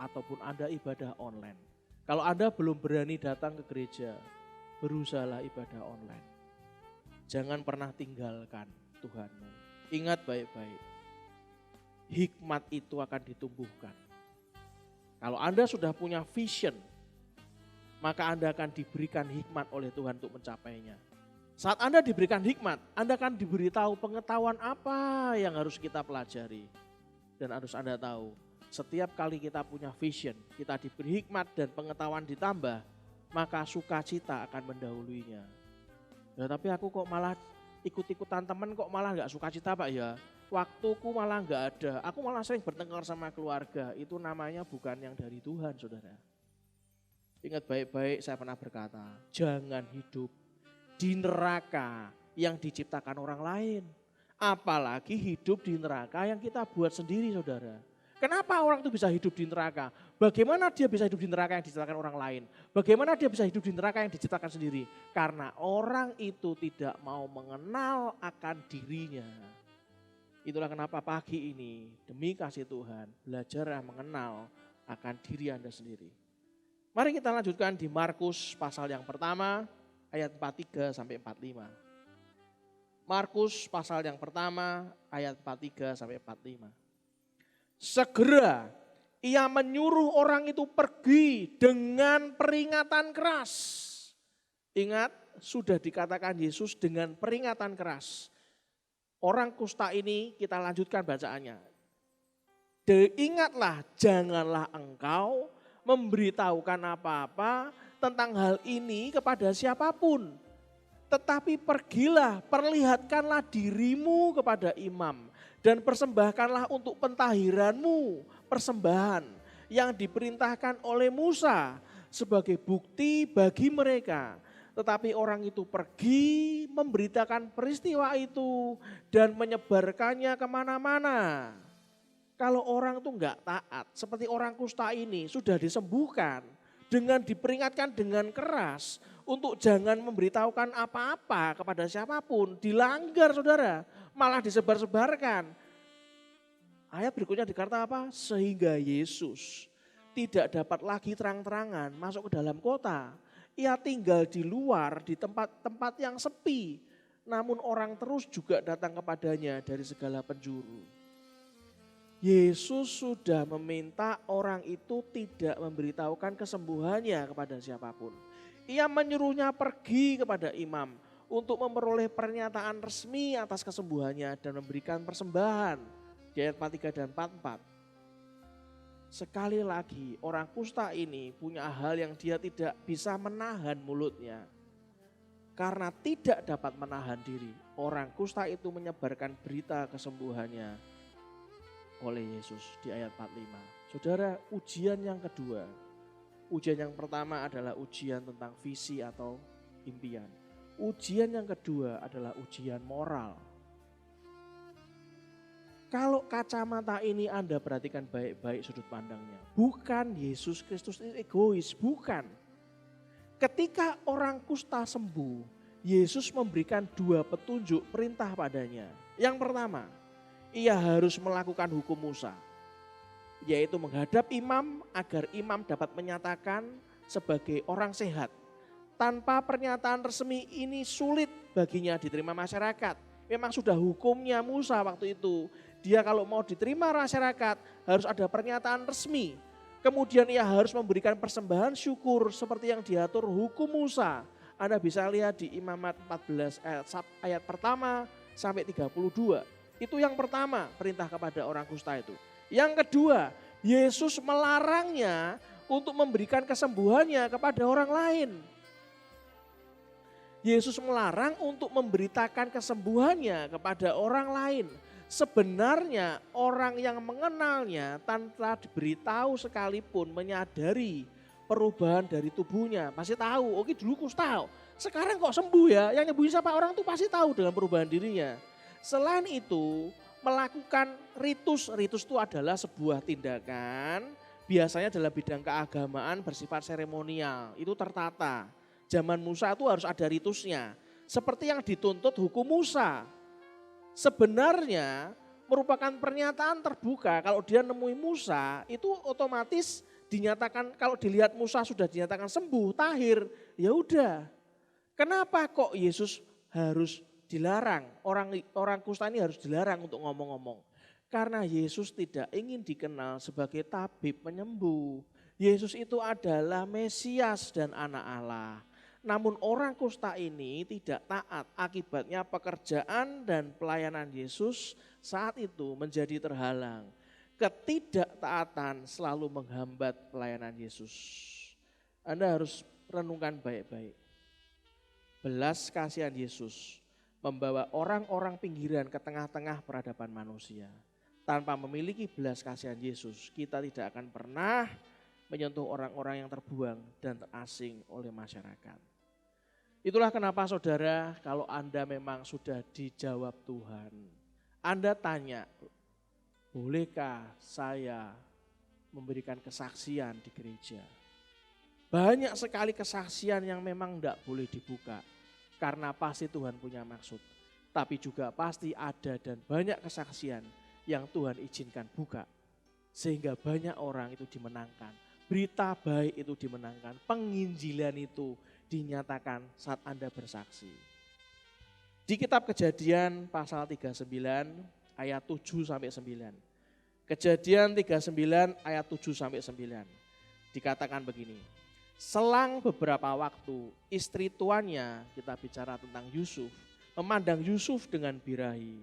ataupun Anda ibadah online. Kalau Anda belum berani datang ke gereja, berusahalah ibadah online. Jangan pernah tinggalkan Tuhanmu. Ingat baik-baik. Hikmat itu akan ditumbuhkan. Kalau Anda sudah punya vision, maka Anda akan diberikan hikmat oleh Tuhan untuk mencapainya. Saat Anda diberikan hikmat, Anda akan diberitahu pengetahuan apa yang harus kita pelajari. Dan harus Anda tahu, setiap kali kita punya vision, kita diberi hikmat dan pengetahuan ditambah, maka sukacita akan mendahuluinya. Ya, tapi aku kok malah ikut-ikutan teman kok malah gak sukacita Pak ya. Waktuku malah gak ada, aku malah sering bertengkar sama keluarga. Itu namanya bukan yang dari Tuhan saudara. Ingat baik-baik saya pernah berkata, jangan hidup di neraka yang diciptakan orang lain. Apalagi hidup di neraka yang kita buat sendiri saudara. Kenapa orang itu bisa hidup di neraka? Bagaimana dia bisa hidup di neraka yang diciptakan orang lain? Bagaimana dia bisa hidup di neraka yang diciptakan sendiri? Karena orang itu tidak mau mengenal akan dirinya. Itulah kenapa pagi ini demi kasih Tuhan belajar mengenal akan diri Anda sendiri. Mari kita lanjutkan di Markus pasal yang pertama ayat 43 sampai 45. Markus pasal yang pertama ayat 43 sampai 45. Segera ia menyuruh orang itu pergi dengan peringatan keras. Ingat, sudah dikatakan Yesus dengan peringatan keras. Orang kusta ini kita lanjutkan bacaannya. Ingatlah, janganlah engkau memberitahukan apa-apa tentang hal ini kepada siapapun. Tetapi pergilah, perlihatkanlah dirimu kepada imam dan persembahkanlah untuk pentahiranmu persembahan yang diperintahkan oleh Musa sebagai bukti bagi mereka. Tetapi orang itu pergi memberitakan peristiwa itu dan menyebarkannya kemana-mana. Kalau orang itu enggak taat, seperti orang kusta ini sudah disembuhkan dengan diperingatkan dengan keras untuk jangan memberitahukan apa-apa kepada siapapun. Dilanggar saudara, malah disebar-sebarkan. Ayat berikutnya dikata apa? Sehingga Yesus tidak dapat lagi terang-terangan masuk ke dalam kota. Ia tinggal di luar di tempat-tempat yang sepi. Namun orang terus juga datang kepadanya dari segala penjuru. Yesus sudah meminta orang itu tidak memberitahukan kesembuhannya kepada siapapun. Ia menyuruhnya pergi kepada imam untuk memperoleh pernyataan resmi atas kesembuhannya dan memberikan persembahan. Di ayat 43 dan 44. Sekali lagi orang kusta ini punya hal yang dia tidak bisa menahan mulutnya. Karena tidak dapat menahan diri, orang kusta itu menyebarkan berita kesembuhannya oleh Yesus di ayat 45. Saudara, ujian yang kedua. Ujian yang pertama adalah ujian tentang visi atau impian. Ujian yang kedua adalah ujian moral. Kalau kacamata ini Anda perhatikan baik-baik sudut pandangnya. Bukan Yesus Kristus egois, bukan. Ketika orang kusta sembuh, Yesus memberikan dua petunjuk perintah padanya. Yang pertama, ia harus melakukan hukum Musa, yaitu menghadap imam agar imam dapat menyatakan sebagai orang sehat. Tanpa pernyataan resmi ini sulit baginya diterima masyarakat. Memang sudah hukumnya Musa waktu itu. Dia kalau mau diterima masyarakat harus ada pernyataan resmi. Kemudian ia harus memberikan persembahan syukur seperti yang diatur hukum Musa. Anda bisa lihat di Imamat 14 ayat pertama sampai 32. Itu yang pertama perintah kepada orang kusta itu. Yang kedua, Yesus melarangnya untuk memberikan kesembuhannya kepada orang lain. Yesus melarang untuk memberitakan kesembuhannya kepada orang lain. Sebenarnya orang yang mengenalnya tanpa diberitahu sekalipun menyadari perubahan dari tubuhnya. Pasti tahu, oke dulu kusta, sekarang kok sembuh ya. Yang nyembuhin siapa orang itu pasti tahu dengan perubahan dirinya. Selain itu melakukan ritus itu adalah sebuah tindakan biasanya dalam bidang keagamaan bersifat seremonial. Itu tertata. Zaman Musa itu harus ada ritusnya. Seperti yang dituntut hukum Musa. Sebenarnya merupakan pernyataan terbuka kalau dia nemui Musa itu otomatis dinyatakan kalau dilihat Musa sudah dinyatakan sembuh, tahir, ya udah. Kenapa kok Yesus harus dilarang? Orang kusta ini harus dilarang untuk ngomong-ngomong. Karena Yesus tidak ingin dikenal sebagai tabib penyembuh. Yesus itu adalah Mesias dan anak Allah. Namun orang kusta ini tidak taat, akibatnya pekerjaan dan pelayanan Yesus saat itu menjadi terhalang. Ketidaktaatan selalu menghambat pelayanan Yesus. Anda harus renungkan baik-baik. Belas kasihan Yesus membawa orang-orang pinggiran ke tengah-tengah peradaban manusia. Tanpa memiliki belas kasihan Yesus, kita tidak akan pernah menyentuh orang-orang yang terbuang dan terasing oleh masyarakat. Itulah kenapa saudara, kalau Anda memang sudah dijawab Tuhan, Anda tanya, bolehkah saya memberikan kesaksian di gereja? Banyak sekali kesaksian yang memang tidak boleh dibuka, karena pasti Tuhan punya maksud. Tapi juga pasti ada dan banyak kesaksian yang Tuhan izinkan buka, sehingga banyak orang itu dimenangkan. berita baik itu dimenangkan, penginjilan itu dinyatakan saat Anda bersaksi. Di kitab Kejadian pasal 39 ayat 7 sampai 9. Kejadian 39 ayat 7 sampai 9. Dikatakan begini. Selang beberapa waktu istri tuannya, kita bicara tentang Yusuf, memandang Yusuf dengan birahi.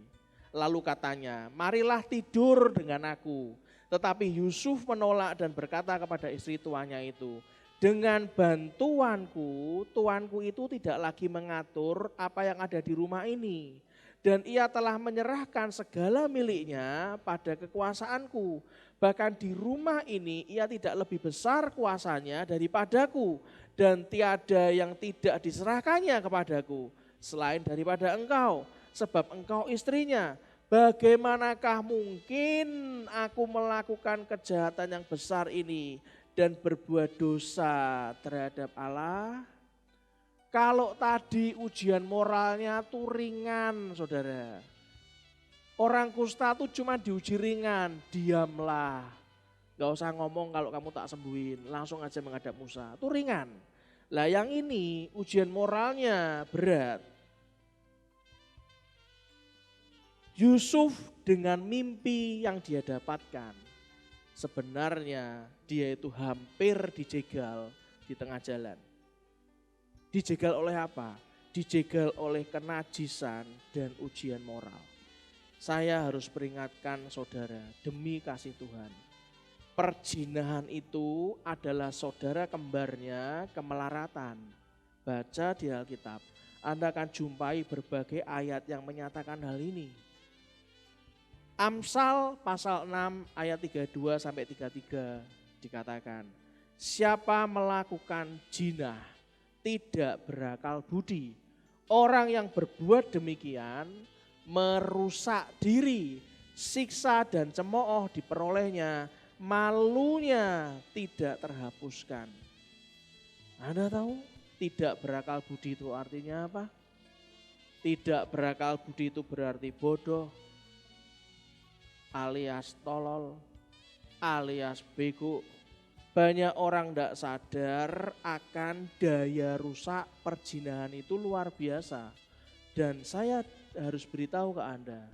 Lalu katanya, marilah tidur dengan aku. Tetapi Yusuf menolak dan berkata kepada istri tuannya itu, dengan bantuanku, tuanku itu tidak lagi mengatur apa yang ada di rumah ini. Dan ia telah menyerahkan segala miliknya pada kekuasaanku. Bahkan di rumah ini ia tidak lebih besar kuasanya daripadaku. Dan tiada yang tidak diserahkannya kepadaku selain daripada engkau. Sebab engkau istrinya. Bagaimanakah mungkin aku melakukan kejahatan yang besar ini dan berbuat dosa terhadap Allah? Kalau tadi ujian moralnya tuh ringan, saudara. Orang kusta tuh cuma diuji ringan, diamlah. Gak usah ngomong kalau kamu tak sembuhin, langsung aja menghadap Musa. Itu ringan. Lah yang ini ujian moralnya berat. Yusuf dengan mimpi yang dia dapatkan, sebenarnya dia itu hampir dijegal di tengah jalan. Dijegal oleh apa? Dijegal oleh kenajisan dan ujian moral. Saya harus peringatkan saudara demi kasih Tuhan. Perzinahan itu adalah saudara kembarnya kemelaratan. Baca di Alkitab, Anda akan jumpai berbagai ayat yang menyatakan hal ini. Amsal pasal 6 ayat 32 sampai 33 dikatakan, siapa melakukan jinah tidak berakal budi. Orang yang berbuat demikian merusak diri, siksa dan cemooh diperolehnya, malunya tidak terhapuskan. Anda tahu tidak berakal budi itu artinya apa? Tidak berakal budi itu berarti bodoh, alias tolol, alias bego. Banyak orang tidak sadar akan daya rusak perzinahan itu luar biasa. Dan saya harus beritahu ke Anda,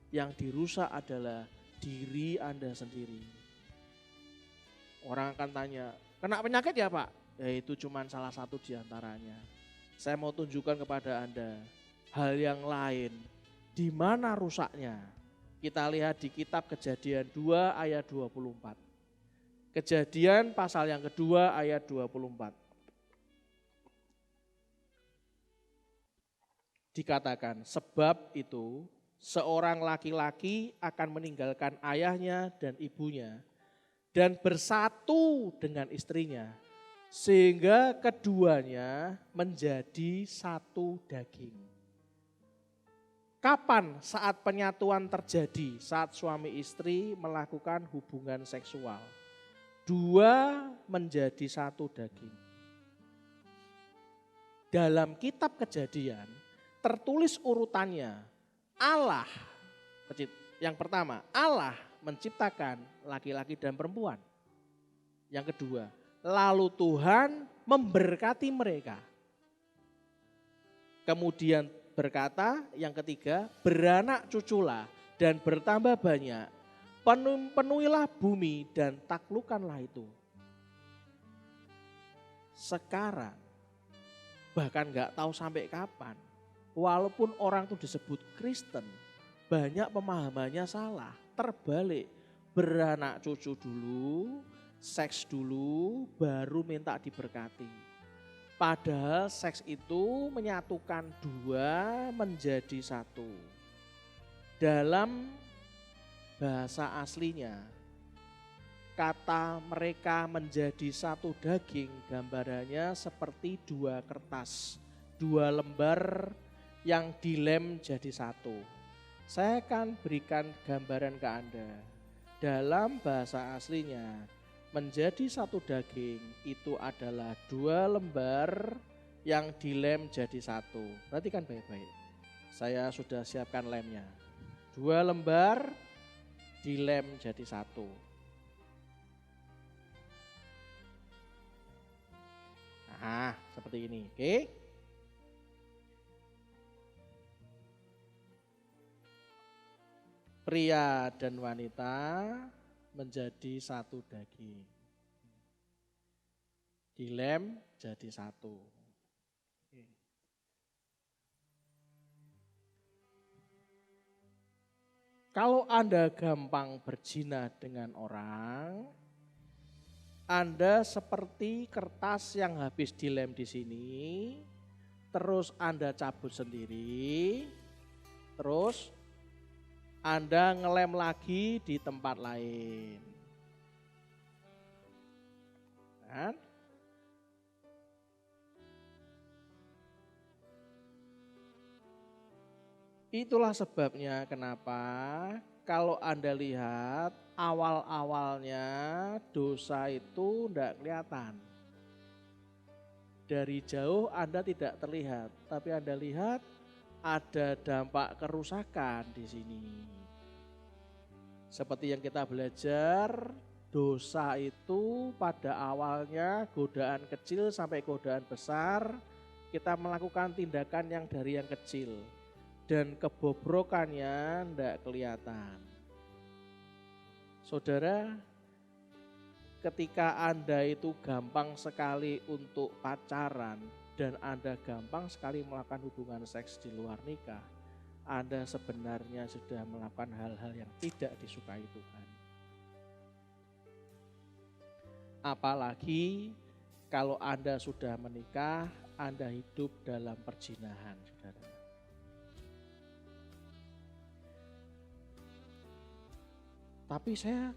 yang dirusak adalah diri Anda sendiri. Orang akan tanya, kena penyakit ya Pak? Ya itu cuma salah satu di antaranya. Saya mau tunjukkan kepada Anda hal yang lain. Di mana rusaknya? Kita lihat di kitab Kejadian 2 ayat 24. Kejadian pasal yang kedua ayat 24. Dikatakan, sebab itu seorang laki-laki akan meninggalkan ayahnya dan ibunya dan bersatu dengan istrinya sehingga keduanya menjadi satu daging. Kapan saat penyatuan terjadi? Saat suami istri melakukan hubungan seksual. Dua menjadi satu daging. Dalam kitab Kejadian tertulis urutannya. Allah, yang pertama, Allah menciptakan laki-laki dan perempuan. Yang kedua, lalu Tuhan memberkati mereka. Kemudian berkata, yang ketiga, beranak cuculah dan bertambah banyak. Penuhilah bumi dan taklukkanlah itu. Sekarang, bahkan gak tahu sampai kapan, walaupun orang itu disebut Kristen, banyak pemahamannya salah, terbalik. Beranak cucu dulu, seks dulu, baru minta diberkati. Padahal seks itu menyatukan dua menjadi satu. Dalam bahasa aslinya, kata mereka menjadi satu daging gambarannya seperti dua kertas, dua lembar yang dilem jadi satu. Saya akan berikan gambaran ke Anda. Dalam bahasa aslinya, menjadi satu daging itu adalah dua lembar yang dilem jadi satu. Perhatikan baik-baik. Saya sudah siapkan lemnya. Dua lembar dilem jadi satu. Nah, seperti ini, oke? Pria dan wanita menjadi satu daging. Dilem jadi satu. Oke. Kalau Anda gampang berzina dengan orang, Anda seperti kertas yang habis dilem di sini, terus Anda cabut sendiri, terus Anda ngelem lagi di tempat lain. Kan? Itulah sebabnya kenapa kalau Anda lihat awal-awalnya dosa itu tidak kelihatan. Dari jauh Anda tidak terlihat, tapi Anda lihat ada dampak kerusakan di sini. Seperti yang kita belajar, dosa itu pada awalnya godaan kecil sampai godaan besar, kita melakukan tindakan yang dari yang kecil. Dan kebobrokannya tidak kelihatan. Saudara, ketika Anda itu gampang sekali untuk pacaran dan Anda gampang sekali melakukan hubungan seks di luar nikah, Anda sebenarnya sudah melakukan hal-hal yang tidak disukai Tuhan. Apalagi kalau Anda sudah menikah, Anda hidup dalam perzinahan, saudara. Tapi saya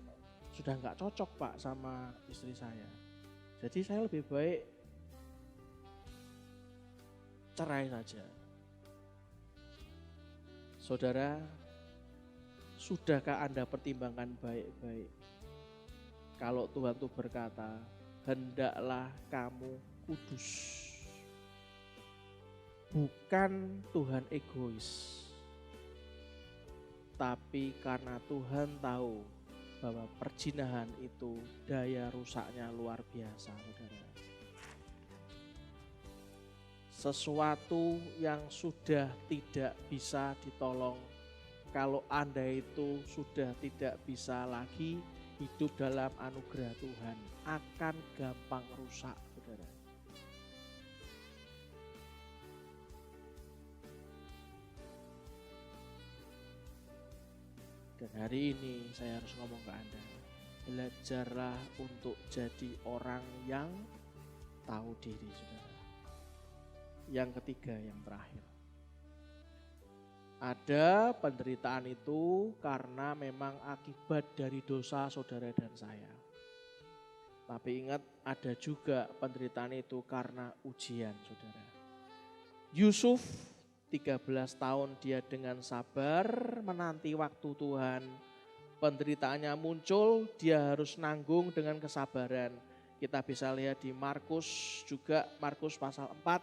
sudah nggak cocok Pak sama istri saya. Jadi saya lebih baik cerai saja. Saudara, sudahkah Anda pertimbangkan baik-baik? Kalau Tuhan itu berkata, hendaklah kamu kudus. Bukan Tuhan egois. Tapi karena Tuhan tahu bahwa perzinahan itu daya rusaknya luar biasa, saudara. Sesuatu yang sudah tidak bisa ditolong, kalau Anda itu sudah tidak bisa lagi hidup dalam anugerah Tuhan, akan gampang rusak, saudara. Dan hari ini saya harus ngomong ke Anda, belajarlah untuk jadi orang yang tahu diri, saudara. Yang ketiga, yang terakhir. Ada penderitaan itu karena memang akibat dari dosa saudara dan saya. Tapi ingat, ada juga penderitaan itu karena ujian, saudara. Yusuf 13 tahun dia dengan sabar menanti waktu Tuhan. Penderitaannya muncul, dia harus nanggung dengan kesabaran. Kita bisa lihat di Markus juga, Markus pasal 4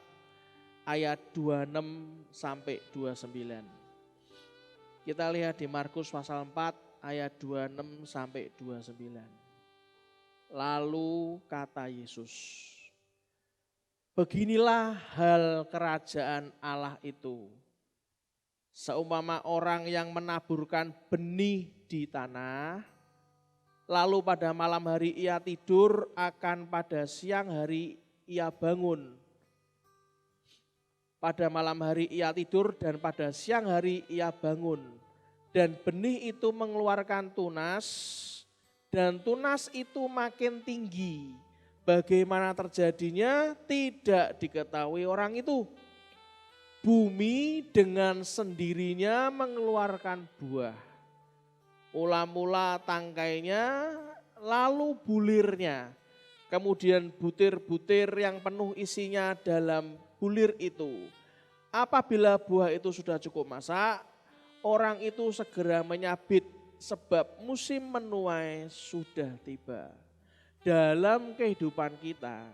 ayat 26 sampai 29. Kita lihat di Markus pasal 4 ayat 26 sampai 29. Lalu kata Yesus, beginilah hal kerajaan Allah itu. Seumpama orang yang menaburkan benih di tanah, lalu pada malam hari ia tidur, akan pada siang hari ia bangun. Pada malam hari ia tidur dan pada siang hari ia bangun. Dan benih itu mengeluarkan tunas, dan tunas itu makin tinggi. Bagaimana terjadinya tidak diketahui orang itu. Bumi dengan sendirinya mengeluarkan buah. Mula-mula tangkainya, lalu bulirnya. Kemudian butir-butir yang penuh isinya dalam bulir itu. Apabila buah itu sudah cukup masak, orang itu segera menyabit sebab musim menuai sudah tiba. Dalam kehidupan kita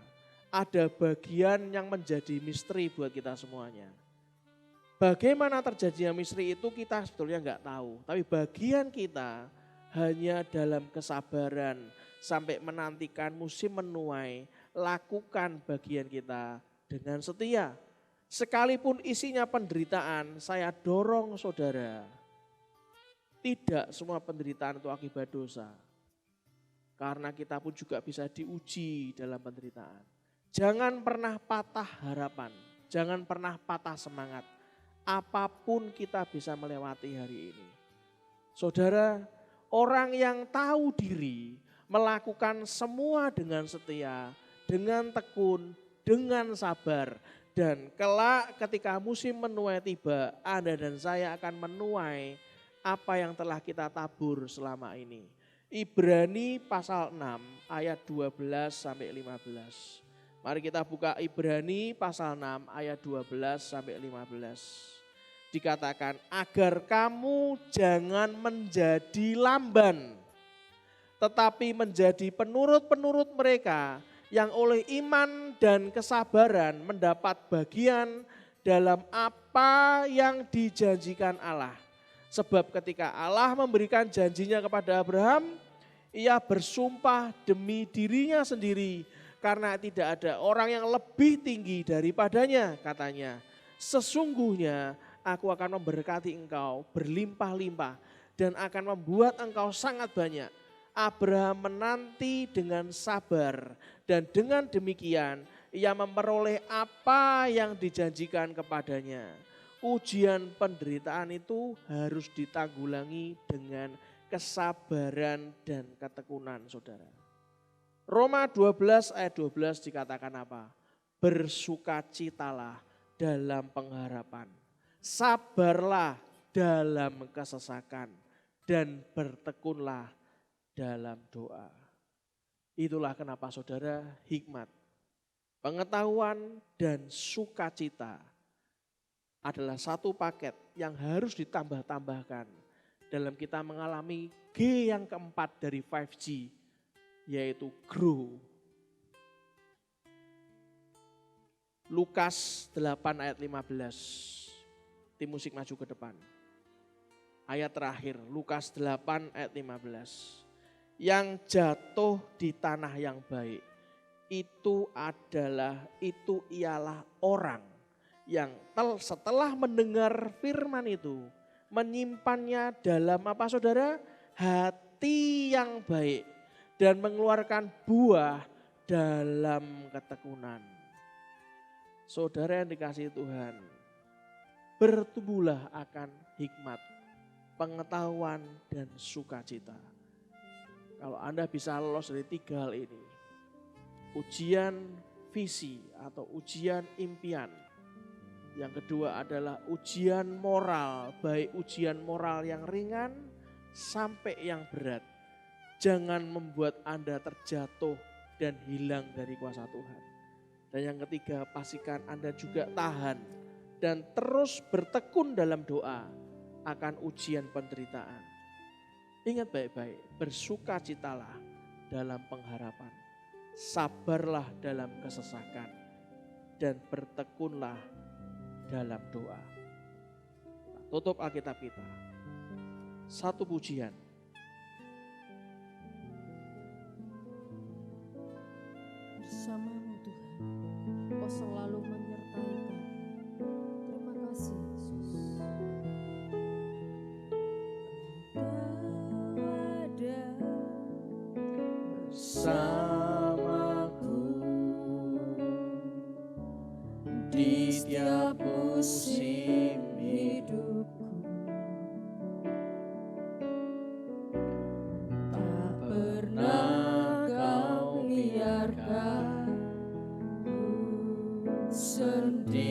ada bagian yang menjadi misteri buat kita semuanya. Bagaimana terjadinya misteri itu kita sebetulnya enggak tahu. Tapi bagian kita hanya dalam kesabaran sampai menantikan musim menuai. lakukan bagian kita dengan setia. Sekalipun isinya penderitaan, saya dorong saudara, tidak semua penderitaan itu akibat dosa. Karena kita pun juga bisa diuji dalam penderitaan. Jangan pernah patah harapan, jangan pernah patah semangat. Apapun kita bisa melewati hari ini. Saudara, orang yang tahu diri melakukan semua dengan setia, dengan tekun, dengan sabar. Dan kelak ketika musim menuai tiba, Anda dan saya akan menuai apa yang telah kita tabur selama ini. Ibrani pasal 6 ayat 12 sampai 15. Mari kita buka Ibrani pasal 6 ayat 12 sampai 15. Dikatakan agar kamu jangan menjadi lamban, tetapi menjadi penurut-penurut mereka yang oleh iman dan kesabaran mendapat bagian dalam apa yang dijanjikan Allah. Sebab ketika Allah memberikan janjinya kepada Abraham, ia bersumpah demi dirinya sendiri karena tidak ada orang yang lebih tinggi daripadanya, katanya. Sesungguhnya aku akan memberkati engkau berlimpah-limpah dan akan membuat engkau sangat banyak. Abraham menanti dengan sabar dan dengan demikian ia memperoleh apa yang dijanjikan kepadanya. Ujian penderitaan itu harus ditanggulangi dengan kesabaran dan ketekunan, saudara. Roma 12 ayat 12 dikatakan apa? Bersukacitalah dalam pengharapan, sabarlah dalam kesesakan, dan bertekunlah dalam doa. Itulah kenapa saudara, hikmat, pengetahuan dan sukacita adalah satu paket yang harus ditambah-tambahkan dalam kita mengalami G yang keempat dari 5G, yaitu grow. Lukas 8 ayat 15. Tim musik maju ke depan. Ayat terakhir, Lukas 8 ayat 15. Yang jatuh di tanah yang baik, itu ialah orang yang setelah mendengar firman itu, menyimpannya dalam apa saudara? Hati yang baik dan mengeluarkan buah dalam ketekunan. Saudara yang dikasihi Tuhan, bertumbuhlah akan hikmat, pengetahuan dan sukacita. Kalau Anda bisa lolos dari 3 hal ini, ujian visi atau ujian impian. Yang kedua adalah ujian moral, baik ujian moral yang ringan sampai yang berat. Jangan membuat Anda terjatuh dan hilang dari kuasa Tuhan. Dan yang ketiga, pastikan Anda juga tahan dan terus bertekun dalam doa akan ujian penderitaan. Ingat baik-baik, bersukacitalah dalam pengharapan, sabarlah dalam kesesakan, dan bertekunlah dalam doa. Tutup Alkitab kita. Satu pujian. Bersamamu Tuhan, Kau selalu menyertai kami. Terima kasih Yesus. Bersamaku di setiap musim hidupku, tak pernah Kau biarkan ku sendiri.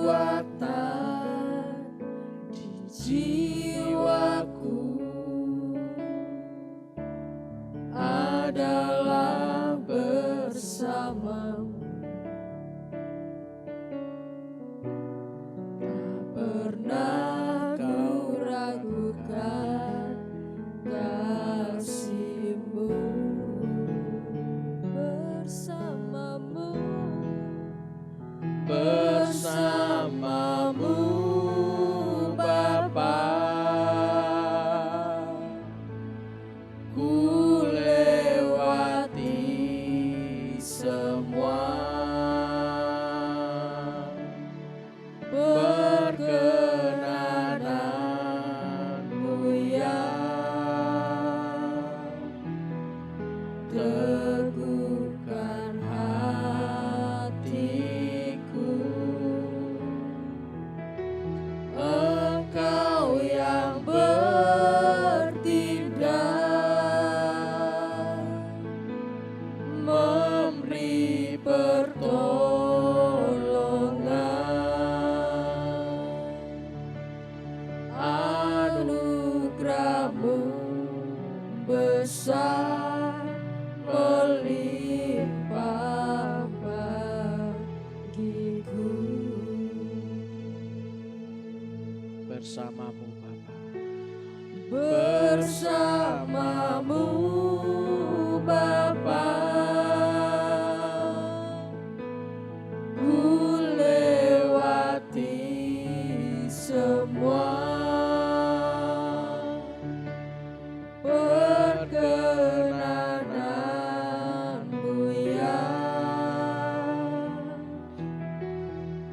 Kekuatan di jiwaku adalah bersamamu. Tak pernah Kau ragukan kasih-Mu. Bersamamu Bapa. teguhkan hatiku. Engkau yang bertindak, memberi pertolongan. Anugerah-Mu besar melimpah bagiku. Bersamamu Bapa, Bersamamu Bapa, ku lewati semua perkenanan-Mu yang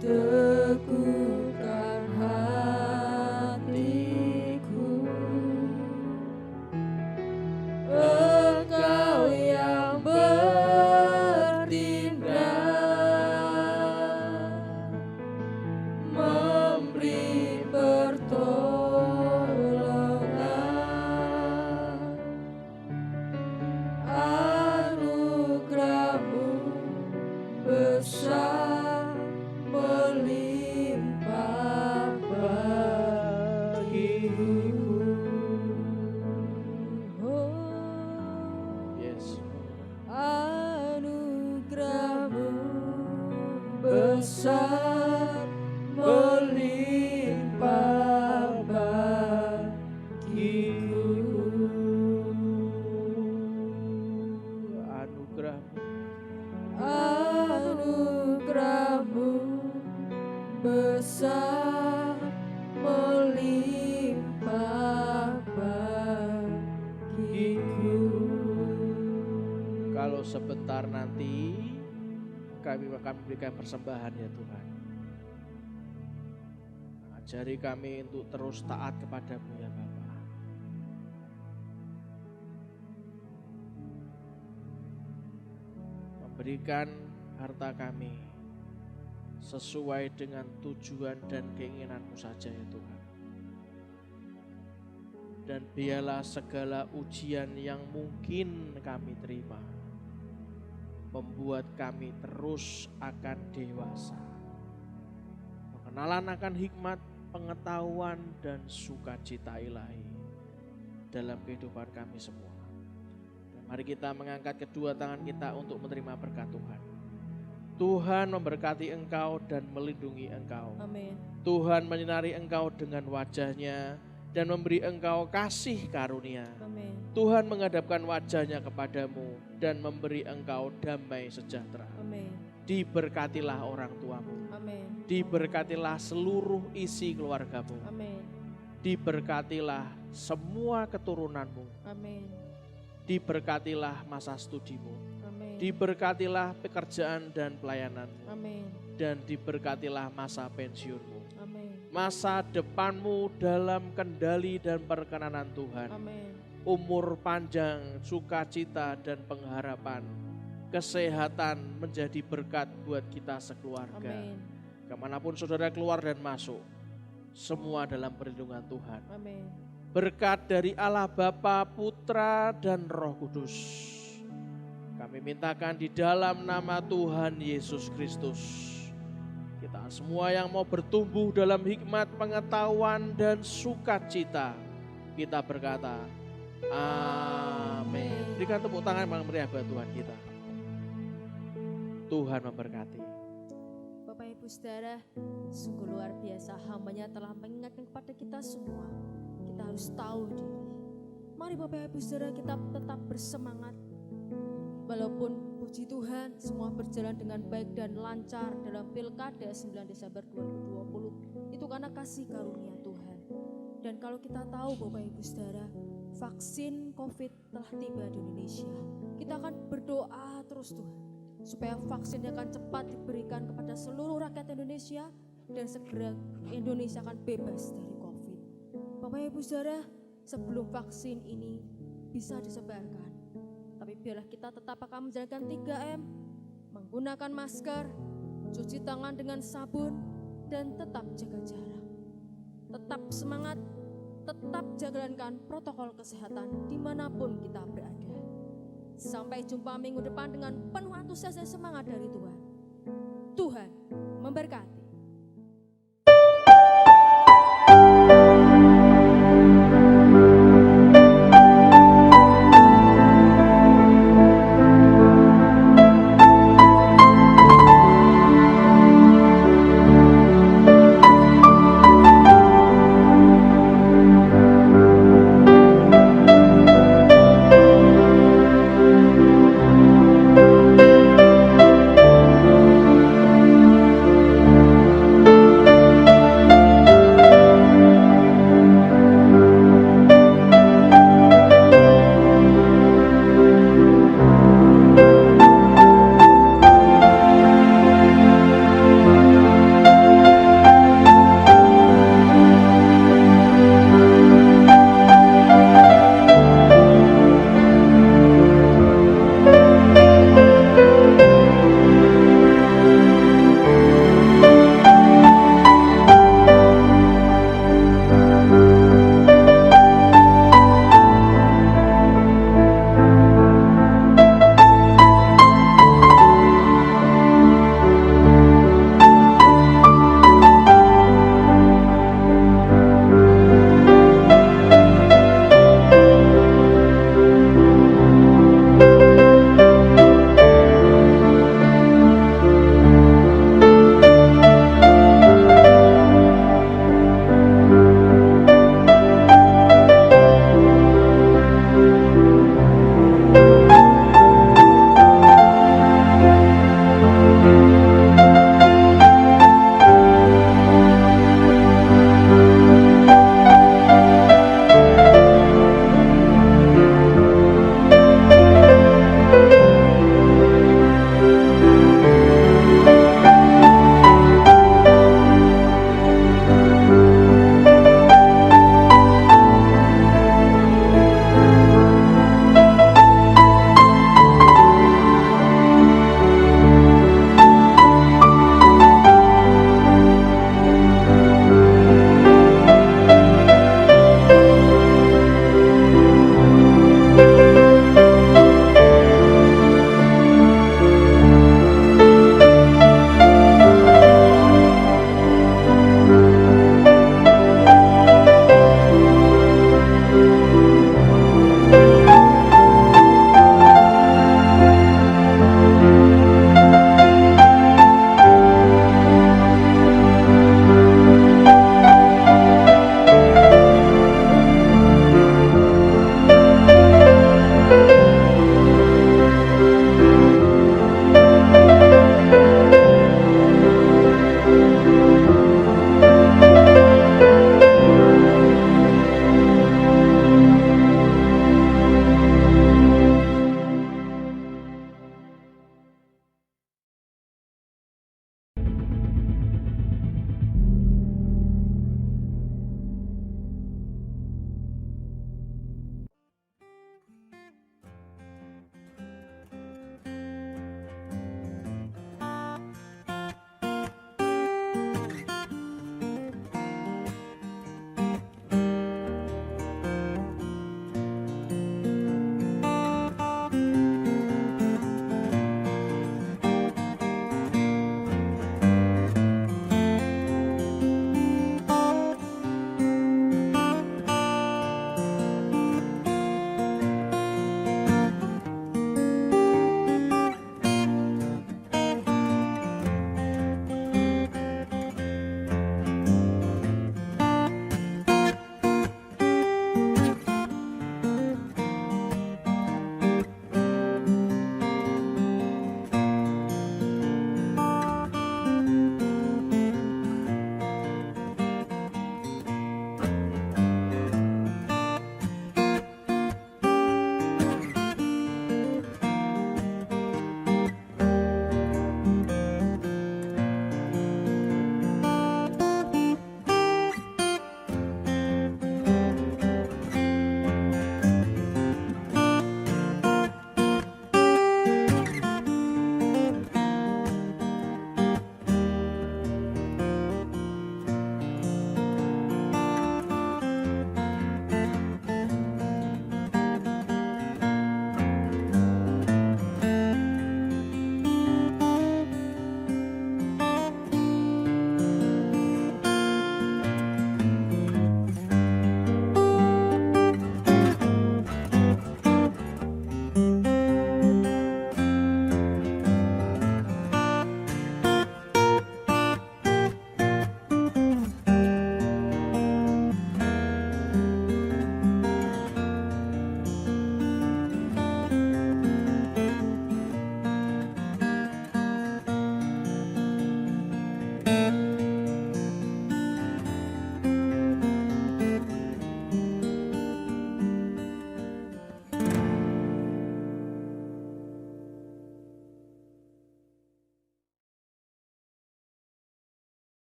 teguhkan hatiku. Engkau yang bertindak, memberi pertolongan. Anugerah-Mu besar melimpah bagiku. yes, Anugerah-Mu besar melimpah bagiku. anugerah-Mu Anugerah-Mu besar melimpah bagiku. kalau sebentar nanti kami akan memberikan persembahan ya Tuhan. Ajari kami untuk terus taat kepadamu ya Bapa. Memberikan harta kami sesuai dengan tujuan dan keinginanmu saja ya Tuhan. Dan biarlah segala ujian yang mungkin kami terima membuat kami terus akan dewasa. Pengenalan akan hikmat, pengetahuan dan sukacita ilahi dalam kehidupan kami semua. Dan mari kita mengangkat kedua tangan kita untuk menerima berkat Tuhan. Tuhan memberkati engkau dan melindungi engkau. Amin. Tuhan menyinari engkau dengan wajah-Nya dan memberi engkau kasih karunia. Amin. Tuhan menghadapkan wajah-Nya kepadamu dan memberi engkau damai sejahtera. Amin. Diberkatilah orang tuamu. Amin. Diberkatilah seluruh isi keluargamu. Amin. Diberkatilah semua keturunanmu. Amin. Diberkatilah masa studimu. Amin. Diberkatilah pekerjaan dan pelayananmu. Amin. Dan diberkatilah masa pensiunmu. Amin. Masa depanmu dalam kendali dan perkenanan Tuhan. Amin. Umur panjang, sukacita dan pengharapan, kesehatan menjadi berkat buat kita sekeluarga. Amin. Kemanapun saudara keluar dan masuk, semua dalam perlindungan Tuhan. Amin. Berkat dari Allah Bapa, Putra dan Roh Kudus. Kami mintakan di dalam nama Tuhan Yesus Kristus. Kita semua yang mau bertumbuh dalam hikmat, pengetahuan dan sukacita, kita berkata, amin. Berikan tepuk tangan yang meriah buat Tuhan kita. Tuhan memberkati. Bapak Ibu Saudara, sungguh luar biasa hamba-Nya telah mengingatkan kepada kita semua. Kita harus tahu diri. Mari Bapak Ibu Saudara kita tetap bersemangat. Walaupun puji Tuhan semua berjalan dengan baik dan lancar dalam Pilkada 9 Desember 2020. Itu karena kasih karunia Tuhan. Dan kalau kita tahu Bapak Ibu Saudara, vaksin COVID telah tiba di Indonesia. Kita akan berdoa terus Tuhan, supaya vaksin akan cepat diberikan kepada seluruh rakyat Indonesia dan segera Indonesia akan bebas dari COVID. Bapak Ibu Saudara, sebelum vaksin ini bisa disebarkan, tapi Tapi biarlah kita tetap akan menjalankan 3M, menggunakan masker, cuci tangan dengan sabun, dan tetap jaga jarak. Tetap semangat, tetap jalankan protokol kesehatan dimanapun kita berada. Sampai jumpa minggu depan dengan penuh antusias dan semangat dari Tuhan. Tuhan memberkati.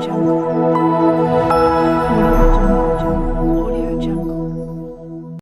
Jungle.